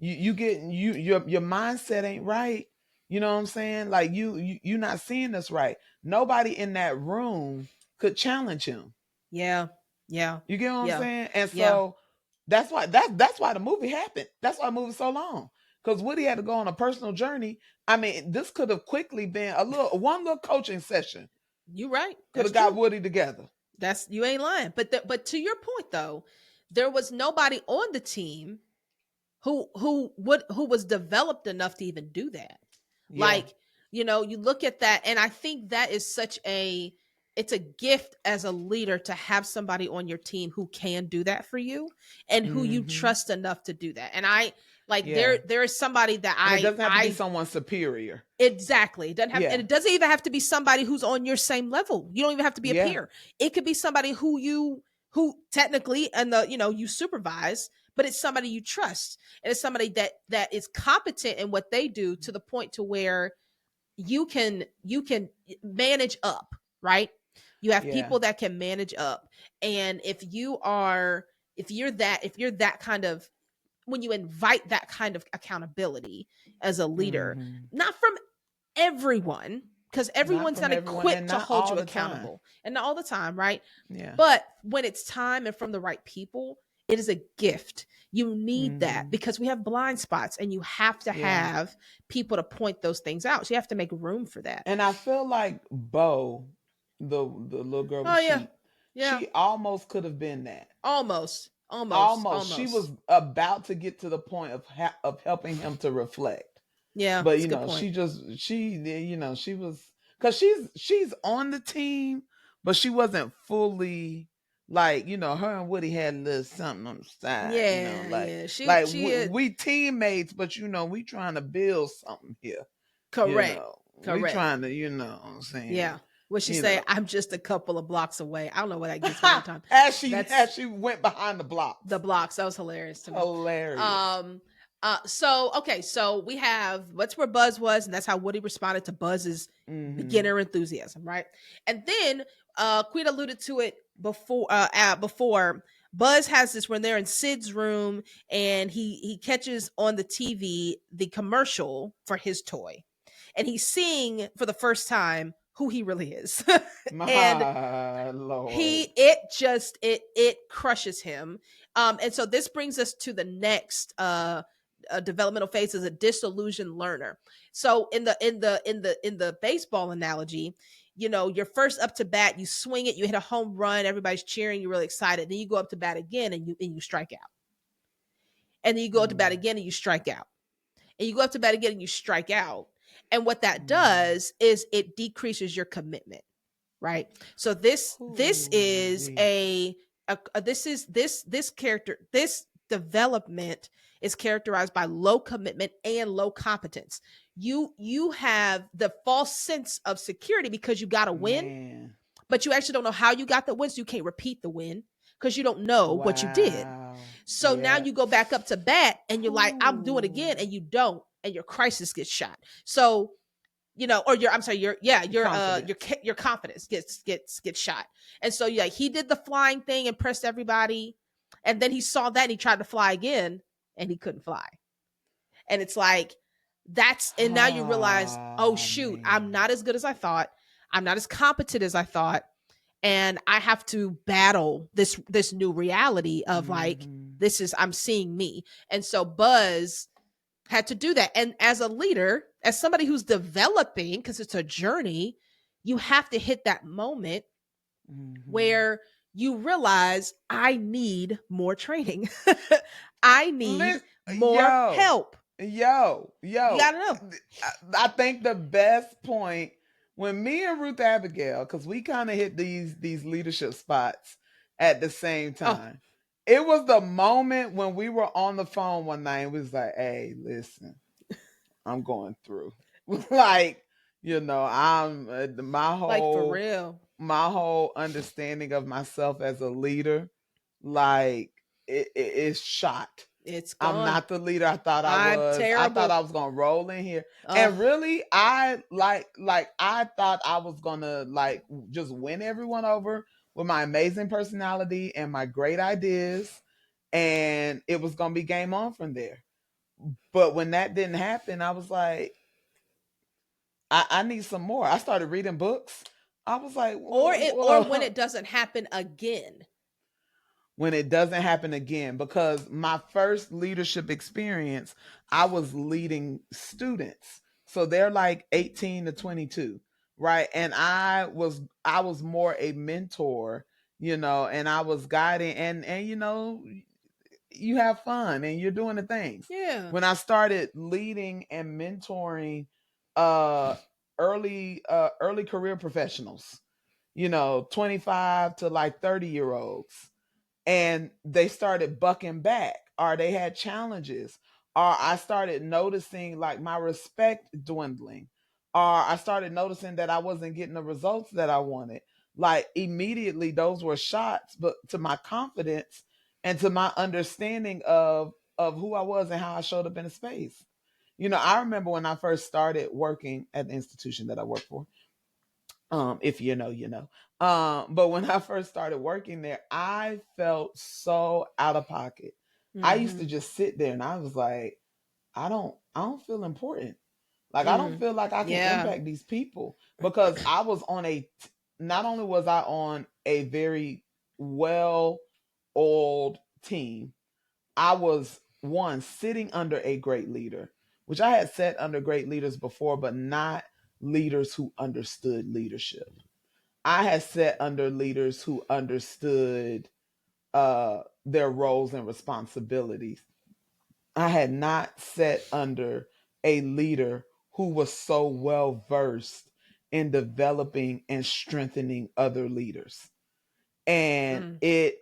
You getting, your mindset ain't right. You know what I'm saying? Like, you not seeing this right. Nobody in that room could challenge him. Yeah. Yeah. You get what I'm Yeah. saying? And Yeah. so that's why the movie happened. That's why the movie's so long. Because Woody had to go on a personal journey. I mean, this could have quickly been one little coaching session. You're right. Could That's have got true. Woody together. That's you ain't lying. But to your point though, there was nobody on the team who was developed enough to even do that. Yeah. Like, you look at that, and I think that is such a it's a gift as a leader to have somebody on your team who can do that for you and who you Hmm. trust enough to do that. And I like Yeah. there is somebody that And it I doesn't have to be I someone superior. exactly. It doesn't have, and Yeah. it doesn't even have to be somebody who's on your same level. You don't even have to be a Yeah. peer. It could be somebody who technically and you supervise, but it's somebody you trust, and it's somebody that is competent in what they do to the point to where you can manage up, right? You have Yeah. people that can manage up, and if you're that kind of when you invite that kind of accountability as a leader, Hmm. not from everyone, because Not everyone's from not everyone, and equipped to not hold all you the time. accountable, and not all the time, right? Yeah. But when it's time and from the right people, it is a gift. You need that Hmm. because we have blind spots, and you have to Yeah. have people to point those things out. So you have to make room for that. And I feel like Bo, the little girl with Oh the yeah. sheep, Yeah. she almost could have been that. Almost. Almost. Almost, she Almost. was about to get to the point of helping him to reflect. Yeah, But it's a good point. she was, because she's on the team, but she wasn't fully, like, her and Woody had a little something on the side, Yeah, like yeah. She like she had we teammates, but we trying to build something here. correct. We Correct. trying to, what I'm saying, Yeah. What she you say? know. I'm just a couple of blocks away. I don't know where that gets me every time. as she That's as she went behind the the blocks. blocks. That was hilarious to me. Hilarious. Um, So okay, so we have what's where Buzz was, and that's how Woody responded to Buzz's Mm-hmm. beginner enthusiasm, right? And then Queen alluded to it before. Buzz has this when they're in Sid's room and he catches on the TV the commercial for his toy. And he's seeing for the first time who he really is. And My lord. it crushes him. And so this brings us to the next developmental phase as a disillusioned learner. So in the baseball analogy, you're first up to bat, you swing it, you hit a home run, everybody's cheering, you're really excited. Then you go up to bat again and you strike out. And then you go up to bat Mm, again and you strike out. And you go up to bat again and you strike out. And what that mm. does is it decreases your commitment, right? So this is Ooh-wee. this character, this development is characterized by low commitment and low competence. You have the false sense of security because you got to win, Man. but you actually don't know how you got the win, so you can't repeat the win because you don't know what you did. Wow. So now Yeah. you go back up to bat and you're like, I'm doing it again, Ooh. and you don't, and your crisis gets shot. So or your I'm sorry, Confidence. your confidence gets shot. And so yeah, he did the flying thing, impressed everybody, and then he saw that and he tried to fly again and he couldn't fly. And it's like and now you realize, oh Ah, shoot, I'm man. not as good as I thought. I'm not as competent as I thought, and I have to battle this new reality of like Mm-hmm. I'm seeing me. And so Buzz had to do that. And as a leader, as somebody who's developing, because it's a journey, you have to hit that moment Mm-hmm. where you realize I need more training. I need Listen, more yo, help. yo, You yo. got to know. I think the best point when me and Ruth Abigail, because we kind of hit these leadership spots at the same Oh, time. It was the moment when we were on the phone one night and we was like, hey, listen, I'm going through. Like, I'm like for real. my whole understanding of myself as a leader, like it is shot. It's I'm gone. not the leader I thought I I'm was. I thought terrible. I was gonna roll in here. Oh, And really, I like I thought I was gonna like just win everyone over with my amazing personality and my great ideas. And it was gonna be game on from there. But when that didn't happen, I was like, I need some more. I started reading books. I was like, or when it doesn't happen again. when it doesn't happen again, because my first leadership experience, I was leading students. So they're like 18 to 22, right? And I was more a mentor, and I was guiding, and you have fun and you're doing the things. Yeah. When I started leading and mentoring uh early career professionals, 25 to like 30-year-olds, and they started bucking back, or they had challenges, or I started noticing like my respect dwindling, or I started noticing that I wasn't getting the results that I wanted. Like immediately those were shots but to my confidence and to my understanding of who I was and how I showed up in a space. I remember when I first started working at the institution that I worked for. If you know, you know. But when I first started working there, I felt so out of pocket. I used Mm-hmm. to just sit there and I was like, I don't feel important. Like I don't Mm. feel like I can Yeah. impact these people because I was on not only was I on a very well oiled team, I was one sitting under a great leader, which I had sat under great leaders before, but not leaders who understood leadership. I had sat under leaders who understood their roles and responsibilities. I had not sat under a leader who was so well versed in developing and strengthening other leaders. And Mm.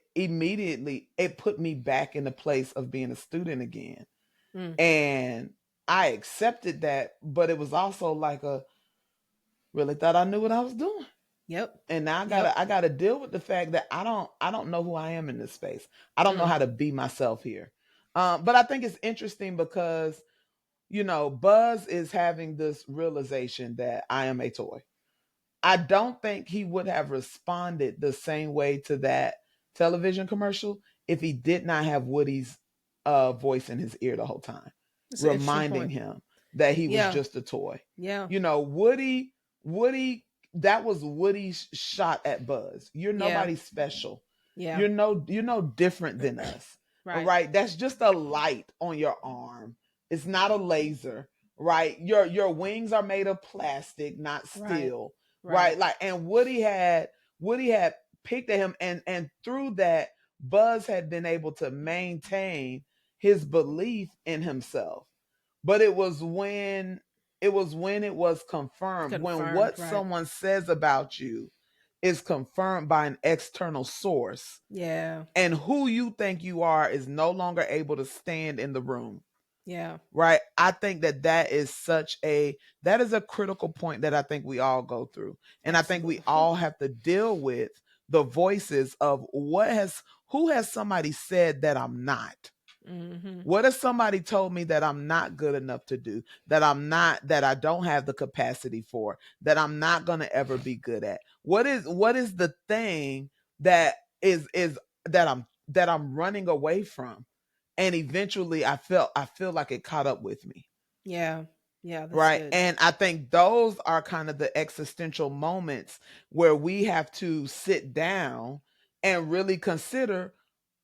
it put me back in the place of being a student again. Mm. And I accepted that, but it was also like a really thought I knew what I was doing. Yep. And now I Yep. gotta deal with the fact that I don't know who I am in this space. I don't know Mm. how to be myself here. But I think it's interesting because, Buzz is having this realization that I am a toy. I don't think he would have responded the same way to that television commercial if he did not have Woody's voice in his ear the whole time, That's an interesting reminding point. him that he was Yeah. just a toy. Yeah. Woody, that was Woody's shot at Buzz. You're Yeah. nobody special. Yeah. You're no different than us. All Right. right. That's just a light on your arm. It's not a laser, right? Your wings are made of plastic, not Right. steel, Right. right? Like, and Woody had picked at him, and through that, Buzz had been able to maintain his belief in himself. But it was confirmed, when Confirmed. what Right. someone says about you is confirmed by an external source, Yeah. and who you think you are is no longer able to stand in the room, Yeah. right? I think that is a critical point that I think we all go through, and I think we Absolutely. all have to deal with the voices of who has somebody said that I'm not. Mm-hmm. What if somebody told me that I'm not good enough to do, that I don't have the capacity for, that I'm not going to ever be good at? What is the thing that is that I'm running away from? And eventually I feel like it caught up with me. Yeah. Yeah. That's Right. good. And I think those are kind of the existential moments where we have to sit down and really consider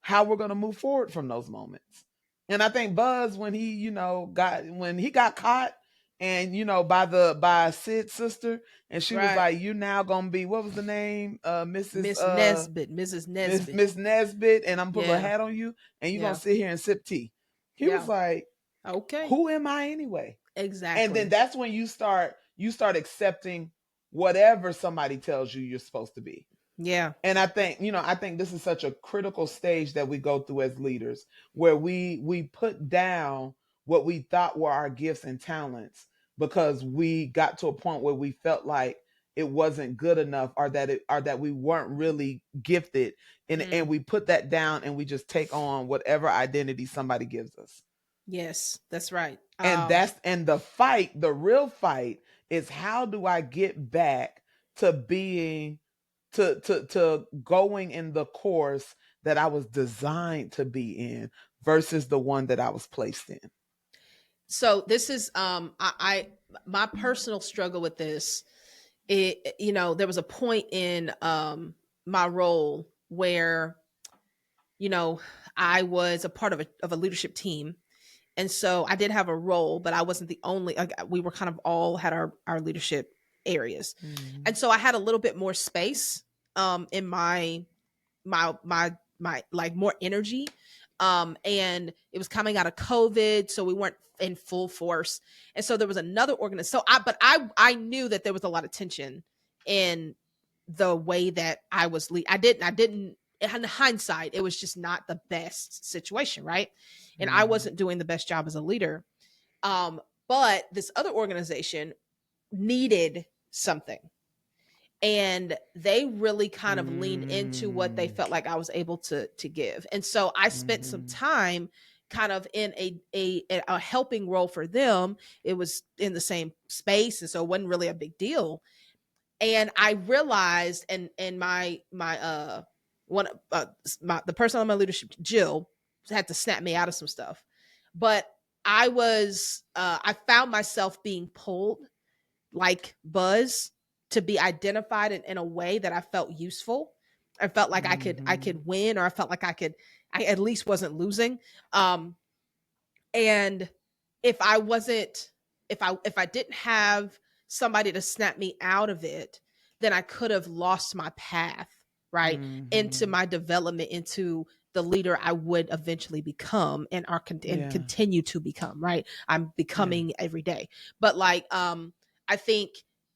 how we're going to move forward from those moments. And I think Buzz, when he got caught, and by Sid's sister, and she was Right. like, "You now gonna be, what was the name? Mrs. Miss Nesbit. Mrs. Miss Nesbit. Miss Nesbit, and I'm putting a Yeah. hat on you, and you're gonna Yeah. sit here and sip tea." He was Yeah. like, Okay. "Who am I anyway?" And then Exactly. that's when you start accepting whatever somebody tells you you're supposed to be. Yeah. And I think this is such a critical stage that we go through as leaders, where we put down what we thought were our gifts and talents, because we got to a point where we felt like it wasn't good enough, or that we weren't really gifted, and Mm. we put that down, and we just take on whatever identity somebody gives us. Yes, that's right. And the real fight is, how do I get back to being to going in the course that I was designed to be in, versus the one that I was placed in. So this is I my personal struggle with this. There was a point in my role where you know I was a part of a leadership team, and so I did have a role, but I wasn't the only. We were kind of all had our leadership areas, Mhm. and so I had a little bit more space in my like more energy. And it was coming out of COVID, so we weren't in full force. And so there was another organization. I knew that there was a lot of tension in the way that I was I didn't in hindsight, it was just not the best situation, right? And I Mhm. wasn't doing the best job as a leader. Um, but this other organization needed something, and they really kind of leaned into what they Mm. felt like I was able to give. And so I spent some Mhm. time kind of in a helping role for them. It was in the same space, and so it wasn't really a big deal. And I realized, and my one the person on my leadership, Jill, had to snap me out of some stuff. But I found myself being pulled like Buzz to be identified in a way that I felt useful. I felt like I could Mhm. win, or I felt like I at least wasn't losing. Um and if I wasn't if I didn't have somebody to snap me out of it, then I could have lost my path, right? Into Mhm. my development into the leader I would eventually become, and Yeah. continue to become, right? I'm Yeah. becoming every day. But like I think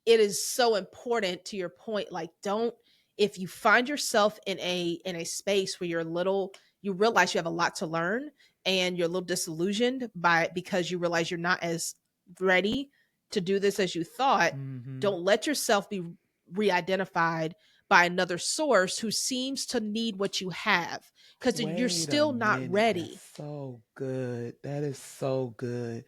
it is so important, to your point, like, don't, if you find yourself in a space where you realize you have a lot to learn, and you're a little disillusioned by because you realize you're not as ready to do this as you thought, Mhm. don't let yourself be re-identified by another source who seems to need what you have. because you're Wait a still not minute. That's ready. so good. That is so good.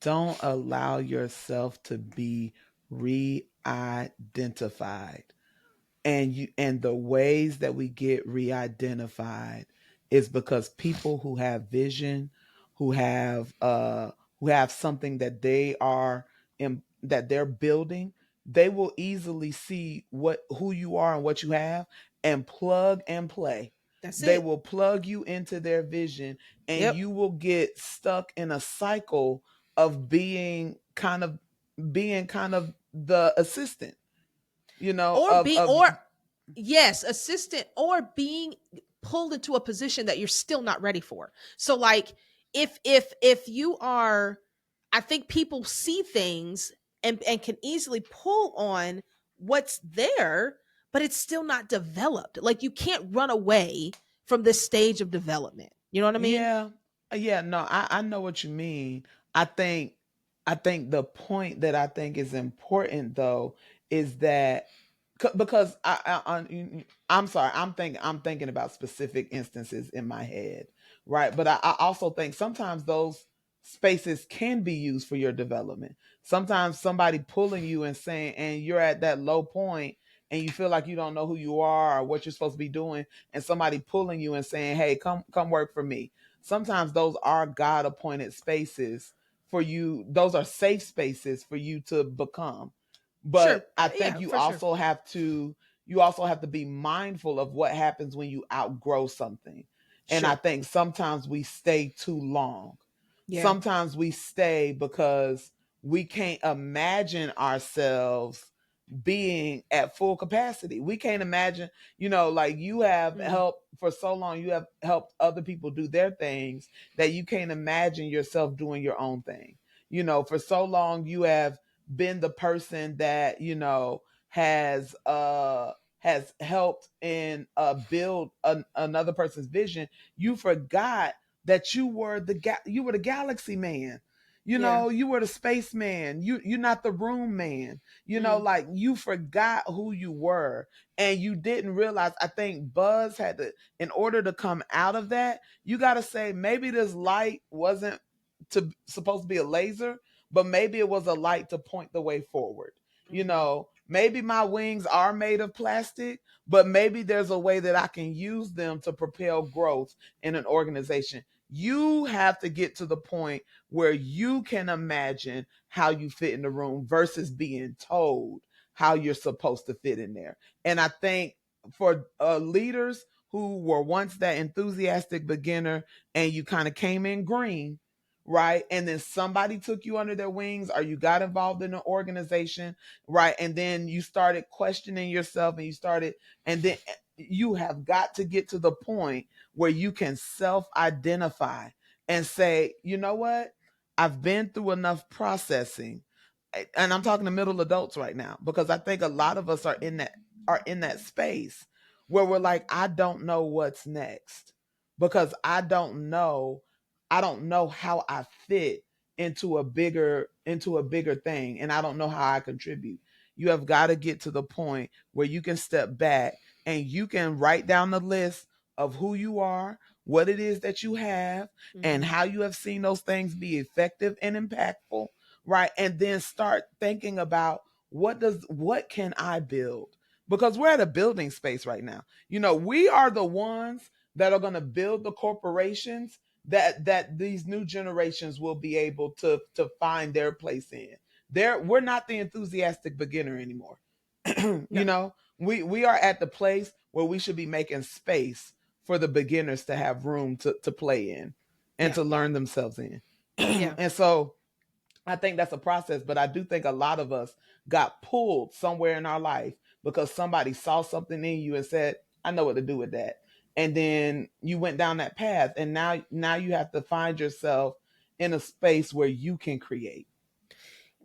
Don't allow yourself to be re-identified. And the ways that we get re-identified is because people who have vision, who have something that they are that they're building, they will easily see what who you are and what you have and plug and play. That's They it. will plug you into their vision, and Yep. you will get stuck in a cycle of being kind of the assistant, Or be of or yes, assistant, or being pulled into a position that you're still not ready for. So like, if you are, I think people see things and can easily pull on what's there, but it's still not developed. Like, you can't run away from this stage of development. You know what I mean? Yeah, yeah, no, I know what you mean. I think the point that I think is important though is that because I'm sorry, I'm thinking about specific instances in my head, right? But I also think sometimes those spaces can be used for your development. Sometimes somebody pulling you and saying, and you're at that low point and you feel like you don't know who you are or what you're supposed to be doing, and somebody pulling you and saying, "Hey, come work for me." Sometimes those are God appointed spaces for you. Those are safe spaces for you to become. Sure. But I think Yeah, for sure. you also have to be mindful of what happens when you outgrow something. And I Sure. think sometimes we stay too long. Yeah. Sometimes we stay because we can't imagine ourselves being at full capacity. We can't imagine, like you have Mm, helped for so long, you have helped other people do their things that you can't imagine yourself doing your own thing. For so long you have been the person that, has helped and build another person's vision. You forgot that you were the galaxy man. yeah. You were the spaceman. You're not the room man. Mm, Like you forgot who you were, and you didn't realize. I think Buzz had to, in order to come out of that, you got to say maybe this light wasn't supposed to be a laser, but maybe it was a light to point the way forward. mhm. Maybe my wings are made of plastic, but maybe there's a way that I can use them to propel growth in an organization. You have to get to the point where you can imagine how you fit in the room versus being told how you're supposed to fit in there. And I think for leaders who were once that enthusiastic beginner and you kind of came in green, right? And then somebody took you under their wings or you got involved in an organization, right? And then you started questioning yourself and then you have got to get to the point where you can self identify and say, you know what? I've been through enough processing. And I'm talking to middle adults right now because I think a lot of us are in that space where we're like, I don't know what's next because I don't know how I fit into a bigger thing, and I don't know how I contribute. You have got to get to the point where you can step back and you can write down the list of who you are, what it is that you have, and Mhm. how you have seen those things be effective and impactful, right? And then start thinking about what can I build? Because we're at a building space right now. We are the ones that are going to build the corporations that these new generations will be able to find their place in. We're not the enthusiastic beginner anymore. No. We are at the place where we should be making space for the beginners to have room to play in and Yeah. to learn themselves in. Yeah. And so I think that's a process, but I do think a lot of us got pulled somewhere in our life because somebody saw something in you and said, "I know what to do with that." And then you went down that path, and now you have to find yourself in a space where you can create.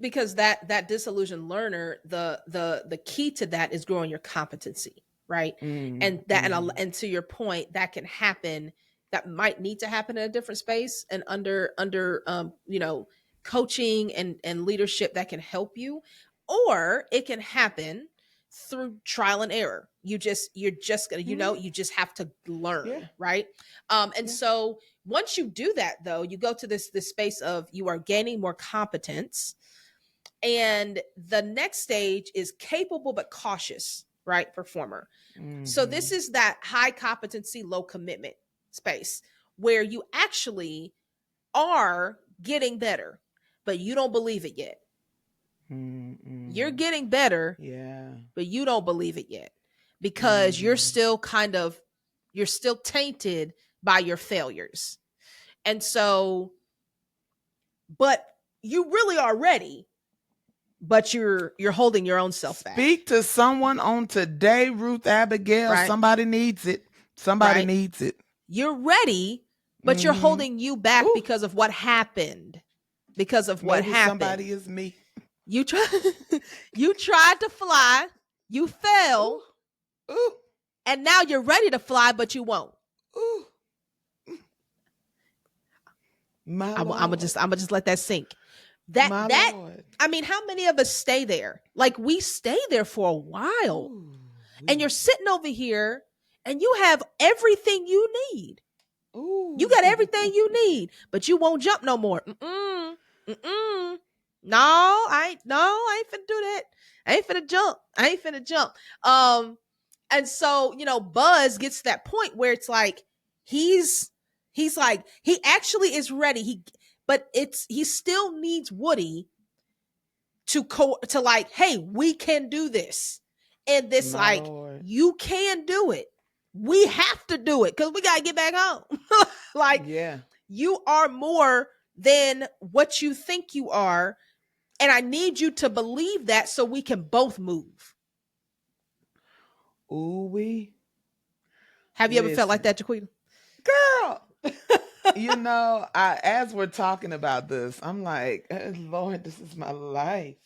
Because that disillusioned learner, the key to that is growing your competency, right? Mm, And that, mm, and to your point, that can happen, that might need to happen in a different space and under coaching and leadership that can help you, or it can happen through trial and error. You're just gonna, you just have to Yeah. learn, right? And Yeah. so once you do that, though, you go to this space of you are gaining more competence, and the next stage is capable but cautious, right? Performer. So this Mm-hmm. is that high competency, low commitment space where you actually are getting better, but you don't believe it yet. You're Mm-mm. getting better, Yeah. but you don't believe it yet because Mm-hmm. you're still tainted by your failures. And so, but you really are ready, but you're holding your own self back, Speak to someone on today, Ruth Abigail. right? Somebody needs it. Somebody Right? needs it. You're ready, but you're Mm-hmm. holding you back Ooh, because of what happened. Because of what maybe happened. somebody is me. You try you tried to fly, you Ooh, fell, ooh, and now you're ready to fly, but you won't. ooh. My I'm Lord. gonna just let that sink. My That Lord. I mean, how many of us stay there? Like we stay there for a while, Ooh, and you're wee. sitting over here, and you have everything you need. You Ooh. got everything you need, but you won't jump no more. Mm-mm. Mm-mm. No, I ain't finna do that. I ain't finna jump. I ain't finna jump. And so, Buzz gets to that point where it's like he's like he actually is ready. But he still needs Woody to like, hey, we can do this. And this My like, Lord. you can do it. We have to do it because we gotta get back home. Like, Yeah. you are more than what you think you are. And I need you to believe that so we can both move. Ooh, wee. Have you ever felt like Listen, that, Jaquita? girl. As we're talking about this, I'm like, Lord, this is my life.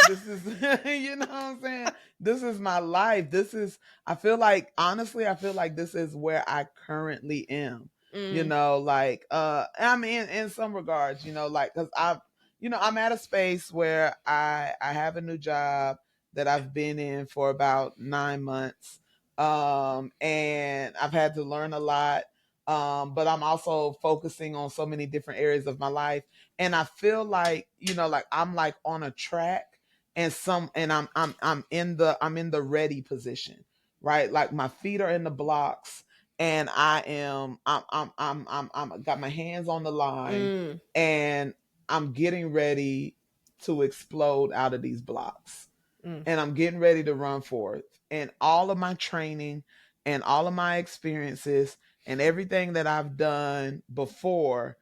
This is, what I'm saying? This is my life. I feel like, honestly, I feel like this is where I currently am. Mm, Like, I mean, in some regards, like, cause I'm at a space where I have a new job that I've been in for about 9 months. And I've had to learn a lot. But I'm also focusing on so many different areas of my life. And I feel like, like I'm like on a track and I'm in the ready position, right? Like my feet are in the blocks and I'm got my hands on the line mm, and I'm getting ready to explode out of these blocks mm. and I'm getting ready to run forth. And all of my training and all of my experiences and everything that I've done before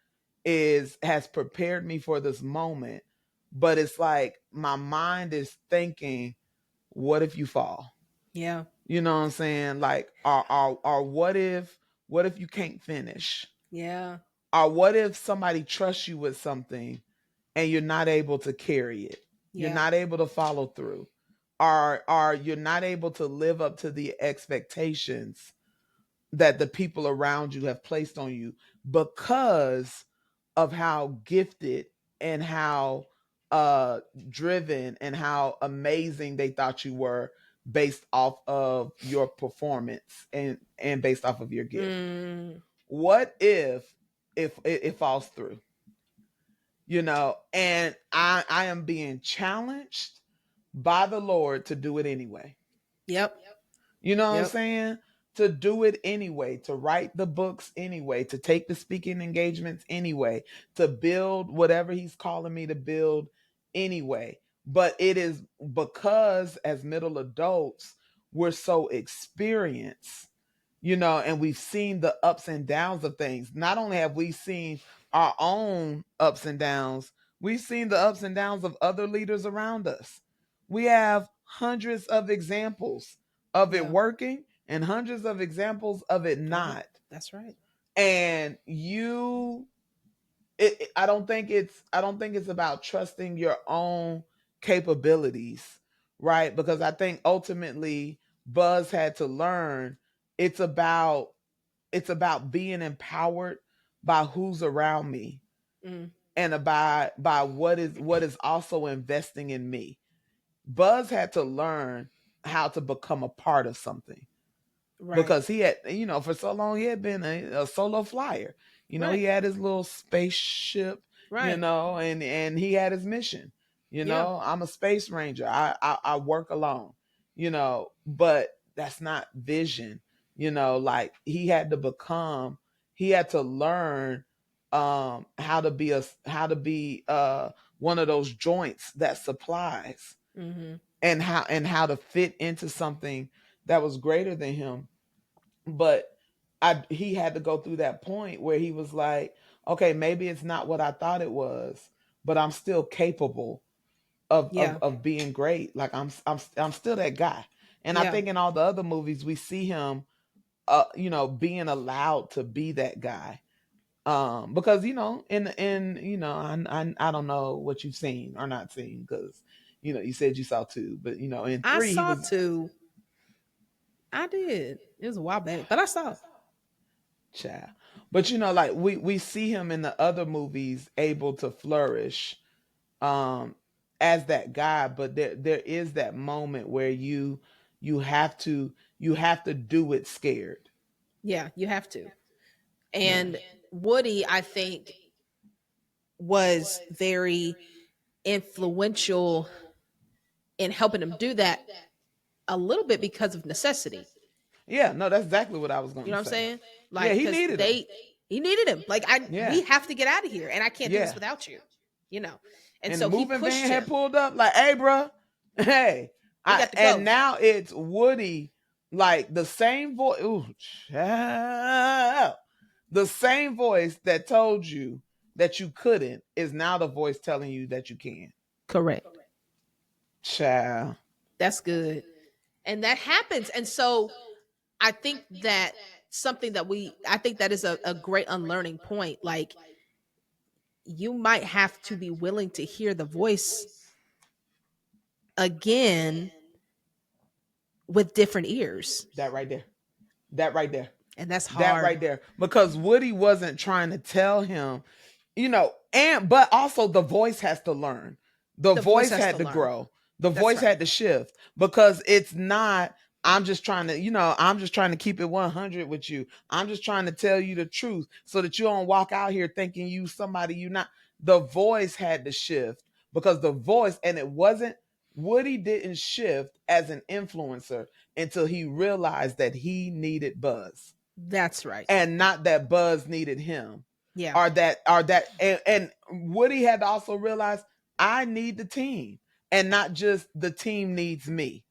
is has prepared me for this moment. But it's like my mind is thinking, what if you fall? Yeah. You know what I'm saying? Like, or what if you can't finish? Yeah. Or what if somebody trusts you with something and you're not able to carry it? You're Yeah. not able to follow through. Or you're not able to live up to the expectations that the people around you have placed on you because of how gifted and how uh driven and how amazing they thought you were based off of your performance and based off of your gift. Mm. What if it falls through? And I am being challenged by the Lord to do it anyway. Yep. You know what I'm Yep. saying? To do it anyway, to write the books anyway, to take the speaking engagements anyway, to build whatever he's calling me to build anyway. But it is because as middle adults, we're so experienced, and we've seen the ups and downs of things. Not only have we seen our own ups and downs, we've seen the ups and downs of other leaders around us. We have hundreds of examples of it Yeah. working and hundreds of examples of it Of it. not. That's right. And I don't think it's about trusting your own capabilities, right? Because I think ultimately Buzz had to learn it's about it's about being empowered by who's around me Mm. and by what is also investing in me. Buzz had to learn how to become a part of something, Right. because he had, for so long he had been a solo flyer. He Right. had his little spaceship, Right. and he had his mission. Yeah. I'm a space ranger. I work alone. But that's not vision. Like he had to learn how to be one of those joints that supplies, Mm-hmm. and how to fit into something that was greater than him. But he had to go through that point where he was like, okay, maybe it's not what I thought it was, but I'm still capable of Yeah. being great. Like I'm still that guy. And I Yeah. think in all the other movies we see him being allowed to be that guy. Because I don't know what you've seen or not seen, because you said you saw two, but in I three he saw was. two. I did. It was a while back, but I saw. Child. But like we see him in the other movies able to flourish um as that guy, but there is that moment where you have to do it scared. Yeah, you have to. Yeah. And Woody, I think, was very influential in helping him do that a little bit because of necessity. Yeah, no, that's exactly what I was You going know to what I'm say. saying? Yeah, Like, he because needed him. he needed him. Like, Yeah. we have to get out of here, and I can't do this Yeah. without you. You know, and And the so he moving pushed van had him. pulled up like, "Hey, bro, hey." We got to And go. now it's Woody, like the same voice. Ooh, child. The same voice that told you that you couldn't is now the voice telling you that you can. Correct. Child. That's good, and that happens. And so I think that I think that is a great unlearning point. Like, you might have to be willing to hear the voice again with different ears. That right there. That right there. And that's That hard. right there. Because Woody wasn't trying to tell him, and but also the voice has to learn. The The voice voice has to had to learn. grow. The That's voice right. had to shift, because it's not, I'm just trying to keep it 100 with you. I'm just trying to tell you the truth so that you don't walk out here thinking you somebody you not. The voice had to shift, because the voice, and it wasn't, Woody didn't shift as an influencer until he realized that he needed buzz, That's right. and not that Buzz needed him, Yeah. or that and Woody had to also realize, I need the team, and not just the team needs me.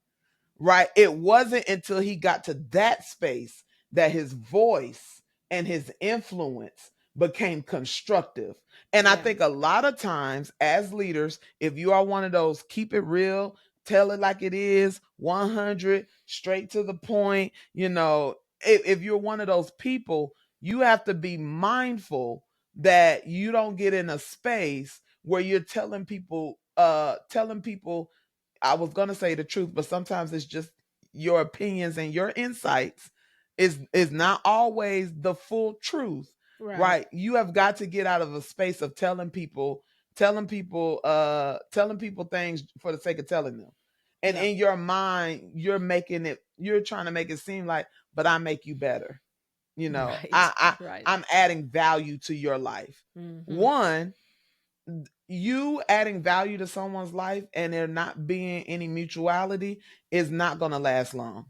Right? It wasn't until he got to that space that his voice and his influence became constructive. And I Yeah. think a lot of times as leaders, if you are one of those keep it real, tell it like it is, 100, straight to the point, if you're one of those people, you have to be mindful that you don't get in a space where you're telling people, I was gonna say the truth, but sometimes it's just your opinions and your insights is not always the full truth, Right. right? You have got to get out of a space of telling people things for the sake of telling them. And Yeah. in your mind, you're trying to make it seem like, but I make you better. Right. I Right. I'm adding value to your life. Mm-hmm. One, you adding value to someone's life and there not being any mutuality is not going to last long.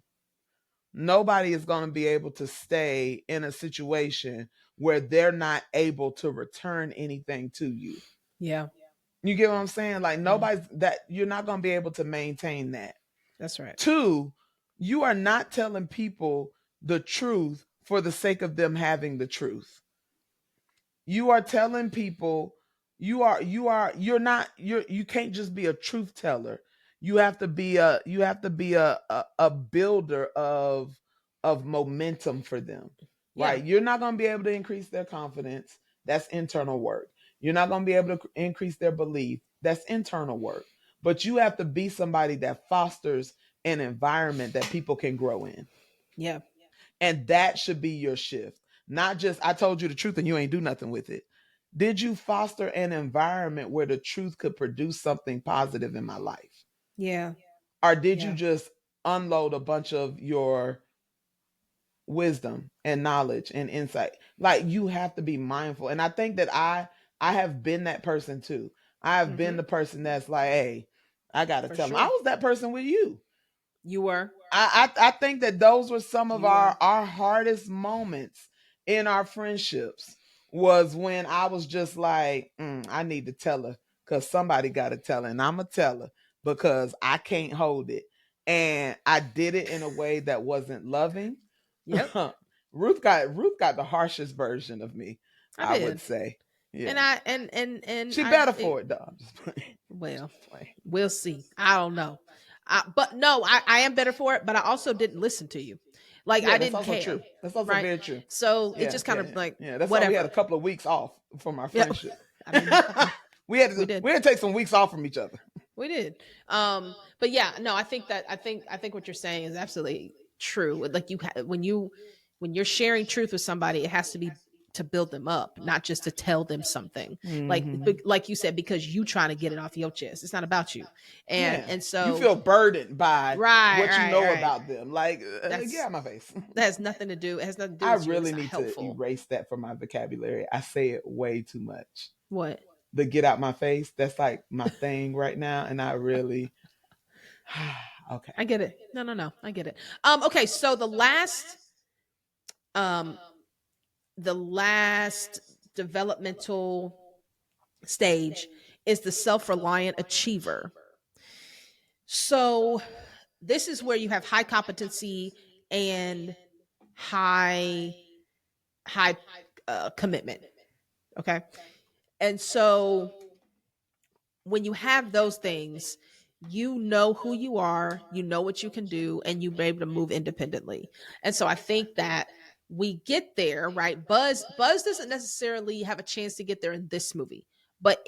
Nobody is going to be able to stay in a situation where they're not able to return anything to you. Yeah. You get what I'm saying? Like, Mm. nobody's that you're not going to be able to maintain that. That's right. Two, you are not telling people the truth for the sake of them having the truth. You are telling people, you can't just be a truth teller. You have to be a builder of momentum for them. Yeah. Right? You're not going to be able to increase their confidence. That's internal work. You're not going to be able to increase their belief. That's internal work. But you have to be somebody that fosters an environment that people can grow in. Yeah. And that should be your shift. Not just, I told you the truth and you ain't do nothing with it. Did you foster an environment where the truth could produce something positive in my life? Yeah. Or did you Yeah. just unload a bunch of your wisdom and knowledge and insight. Like you have to be mindful. And I think that I have been that person too. I have been Mm-hmm. the person that's like, hey, I gotta For tell them. I sure. was that person with you. You were. I think that those were some of You were. our hardest moments in our friendships was when I was just like, I need to tell her because somebody got to tell her, and I'm gonna tell her because I can't hold it. And I did it in a way that wasn't loving. Yep. Ruth got the harshest version of me, I I would did. say. And Yeah, I and she better for it, dog. Just playing. well, Just playing. we'll see. I don't know. But no, I am better for it, but I also didn't listen to you. Like Yeah, I that's didn't also care. true. That's also Right. very true. So it Yeah, just kind yeah, of yeah. like Yeah, that's why we had a whatever. couple of weeks off from our Yeah. friendship. I mean, we did. We had to take some weeks off from each other. We did. But yeah, no, I think what you're saying is absolutely true. Like when you're sharing truth with somebody, it has to be to build them up, not just to tell them something. Hmm. Like you said, because you trying to get it off your chest. It's not about you. And Yeah, and you so feel burdened by right, what you right, know right. about them. Like, get That's out of my face. that has nothing to do. It has nothing to do I with you, and it's really not need to helpful. erase that from my vocabulary. I say it way too much. What? The get out my face. That's like my thing right now, and I really okay. I get it. No, no, no. I get it. Okay, so um the last developmental stage is the self-reliant achiever. So this is where you have high competency and high high commitment. Okay. And so when you have those things, you know who you are, you know what you can do, and you're able to move independently. And so I think that we get there, right? Buzz doesn't necessarily have a chance to get there in this movie, but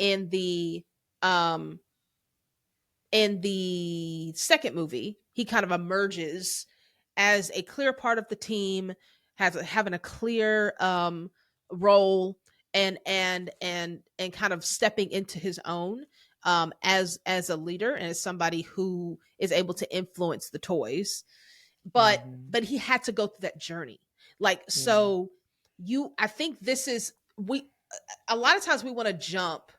um in the second movie, he kind of emerges as a clear part of the team, having a clear role and kind of stepping into his own as a leader and as somebody who is able to influence the toys. But Hmm. but he had to go through that journey. Like Yeah. so, I think this is we a lot of times we want to jump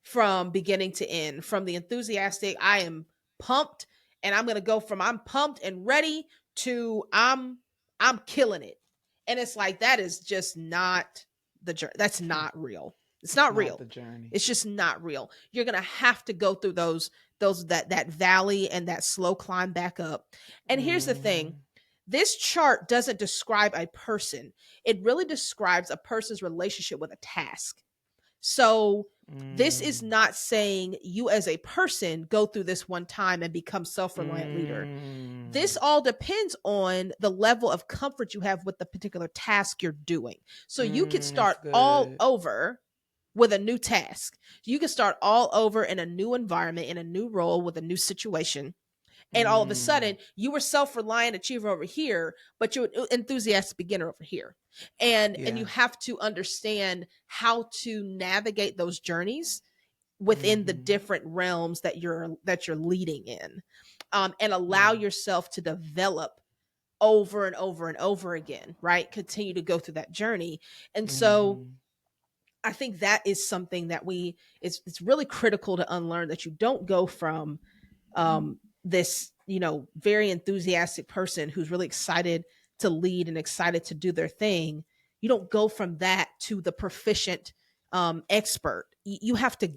from beginning to end, from the enthusiastic, I am pumped, and I'm going to go from I'm pumped and ready to I'm killing it. And it's like that is just not the journey. That's not real. It's It's not not real. the journey. It's just not real. You're going to have to go through those that valley and that slow climb back up. And here's the thing. Hmm. This chart doesn't describe a person. It really describes a person's relationship with a task. So this is Mm. not saying you as a person go through this one time and become self-reliant leader. This Mm. all depends on the level of comfort you have with the particular task you're doing. So you could That's start all good. over with a new task. You can start all over in a new environment, in a new role with a new situation, and all of a Mm. sudden you were self-reliant achiever over here, but you're an enthusiastic beginner over here. And you Yeah. have to understand how to navigate those journeys within the Hmm. different realms that you're leading in, and allow Yeah. yourself to develop over and over and over again, right? Continue to go through that journey. And so Hmm. I think that is something that it's really critical to unlearn, that you don't go from this very enthusiastic person who's really excited to lead and excited to do their thing. You don't go from that to the proficient expert. You have to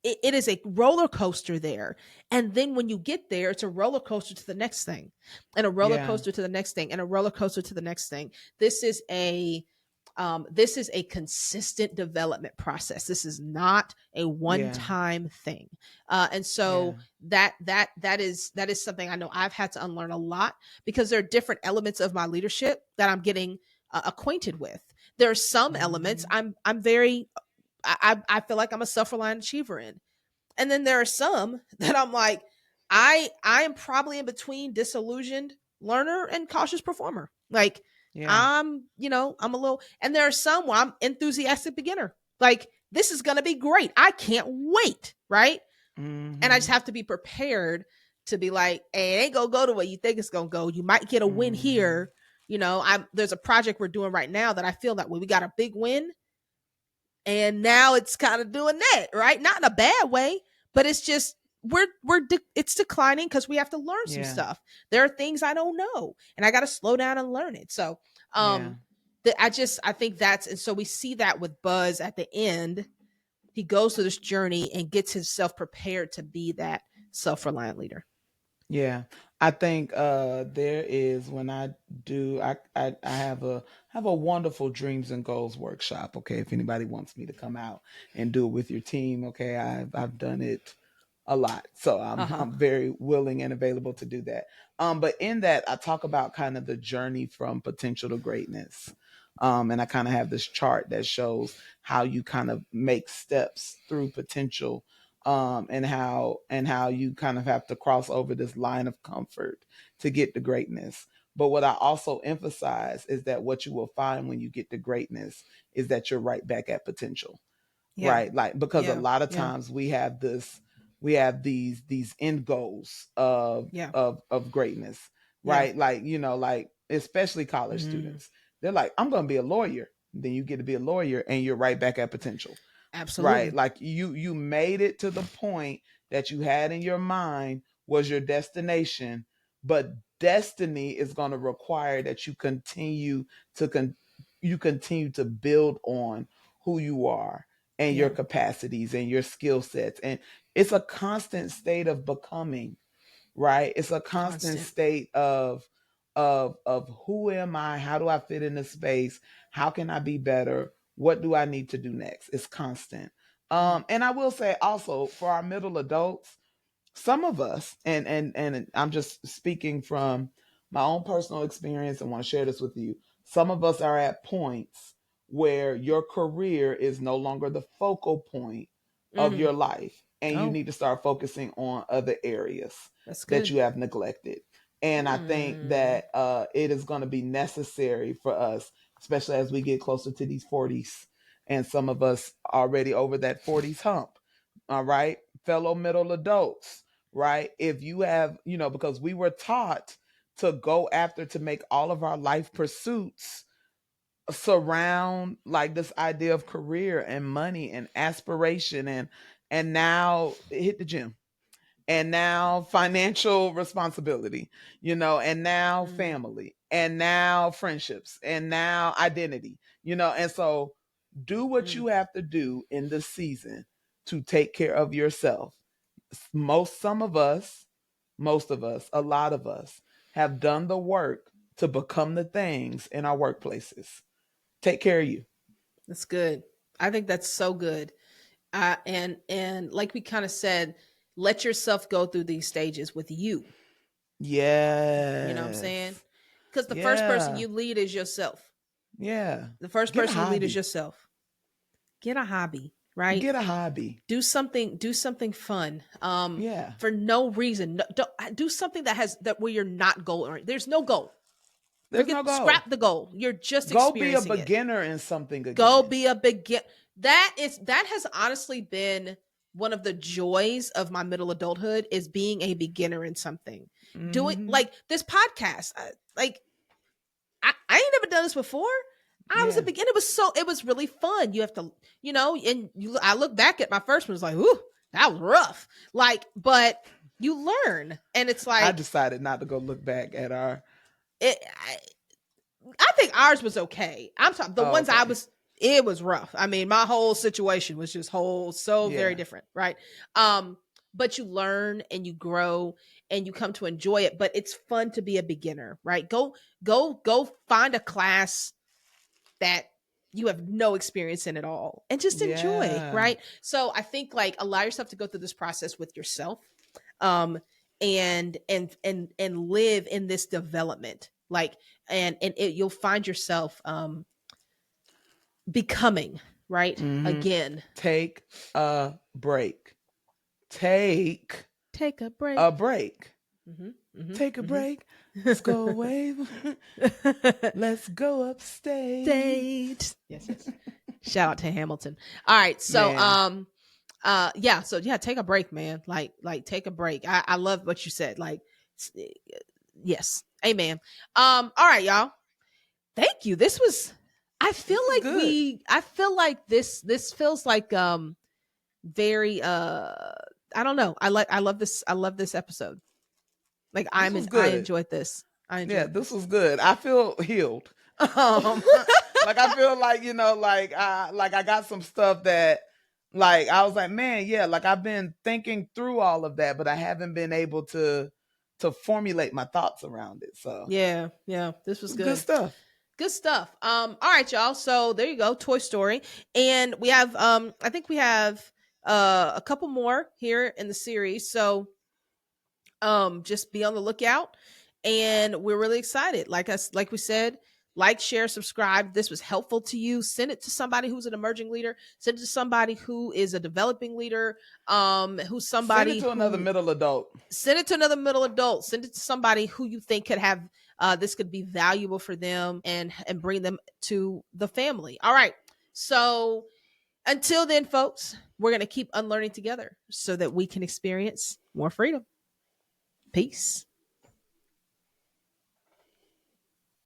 it is a roller coaster there. And then when you get there, it's a roller coaster to the next thing, and a roller Yeah. coaster to the next thing, and a roller coaster to the next thing. This is a consistent development process. This is not a Yeah. one-time thing. And Yeah. so that is something I know I've had to unlearn a lot, because there are different elements of my leadership that I'm getting acquainted with. There are some elements Hmm. I'm very I feel like I'm a self-reliant achiever in. And then there are some that I'm like, I am probably in between disillusioned learner and cautious performer. Like Yeah. I'm a little, and there are some where I'm enthusiastic beginner. Like this is gonna be great. I can't wait, right? And I just Hmm. have to be prepared to be like, hey, it ain't gonna go the way you think it's gonna go. You might get a win Mhm. here. There's a project we're doing right now that I feel that way. We got a big win, and now it's kind of doing that, right? Not in a bad way, but it's just it's declining because we have to learn some Yeah. stuff. There are things I don't know, and I got to slow down and learn it. So, Yeah. I think that's, and so we see that with Buzz at the end. He goes through this journey and gets himself prepared to be that self-reliant leader. Yeah, I think there is when I do I have a wonderful dreams and goals workshop. Okay, if anybody wants me to come out and do it with your team, okay, I've done it a lot, so Uh-huh. I'm very willing and available to do that. But in that, I talk about kind of the journey from potential to greatness. And I kind of have this chart that shows how you kind of make steps through potential, and how you kind of have to cross over this line of comfort to get to greatness. But what I also emphasize is that what you will find when you get to greatness is that you're right back at potential, Yeah. right? Like, because a Yeah. lot of Yeah. times we have these end goals of Yeah. greatness, Yeah. right? Like, like especially college Mm, students, they're like, I'm going to be a lawyer. Then you get to be a lawyer and you're right back at potential, right? absolutely. Like, you made it to the point that you had in your mind was your destination, but destiny is going to require that you continue to build on who you are and your Yeah. capacities and your skill sets, and it's a constant state of becoming, right? It's a constant Constant. state of who am I? How do I fit in this space? How can I be better? What do I need to do next? It's constant. Mm, And I will say also for our middle adults, some of us, and I'm just speaking from my own personal experience and want to share this with you. Some of us are at points where your career is no longer the focal point of mm. your life, and you Oh, need to start focusing on other areas that's that good. you have neglected. And I think Mm, that it is going to be necessary for us, especially as we get closer to these 40s, and some of us already over that 40s hump. All right, fellow middle adults, right? If you have, because we were taught to go after, to make all of our life pursuits surround like this idea of career and money and aspiration, and now hit the gym, and now financial responsibility, and now mm, family, and now friendships, and now identity, and so do what mm. you have to do in this season to take care of yourself. Some of us, most of us, a lot of us have done the work to become the things in our workplaces. Take care of you. That's good. I think that's so good. And like we kind of said, let yourself go through these stages with you. You know what I'm saying? Yes. Because the first person Yeah. you lead is yourself. Yeah. The first Get a person you lead is hobby. yourself. Get a hobby, right? Get a hobby. Do something fun. Yeah. For no reason. No, do something that where you're not goal oriented. There's no goal. There's no Forget, goal. scrap the goal. You're just Go be a experiencing it. beginner in something Go again. be a begin. That has honestly been one of the joys of my middle adulthood, is being a beginner in something. Doing Hmm. like this podcast. Like I ain't never done this before. I was a Yeah. beginner. It was really fun. You have to, I look back at my first one, it's like, ooh, that was rough. Like, but you learn, and it's I like decided not to go look back at our. it. I think ours was okay. I'm talking the Oh, ones I okay. was. It was rough. I mean, my whole situation was just so very Yeah. different, right? Um, but you learn and you grow and you come to enjoy it. But it's fun to be a beginner, right? Go find a class that you have no experience in at all and just enjoy, Yeah. right? So I think like allow yourself to go through this process with yourself, um and live in this development, like, you'll find yourself becoming, right, Hmm. again. Take a break. Take Take a break. a break. Mhm. Mhm. Take a Mhm. break. Let's go away. Let's go upstate. Date. Yes, yes. Shout out to Hamilton. All right, so Man. Yeah, so yeah, take a break, man. Like take a break. I love what you said. Like yes. Amen. All right, y'all. Thank you. This was This is good. I feel like this feels like very I don't know. I love this. I love this episode. Like This was I good. enjoyed this. I Yeah, enjoyed this this. was good. I feel healed. Um, like I feel like, like I got some stuff that, like, I was like, man, yeah, like I've been thinking through all of that, but I haven't been able to formulate my thoughts around it. So Yeah, yeah. This was it's good good. stuff. Good stuff. All right, y'all. So there you go, Toy Story. And we have I think we have a couple more here in the series. So just be on the lookout. And we're really excited. Like we said, like, share, subscribe. This was helpful to you. Send it to somebody who's an emerging leader. Send it to somebody who is a developing leader. Who's Send it somebody to another who middle adult. Send it to another middle adult. Send it to somebody who you think could have this could be valuable for them and bring them to the family. All right. So until then, folks, we're going to keep unlearning together so that we can experience more freedom. Peace.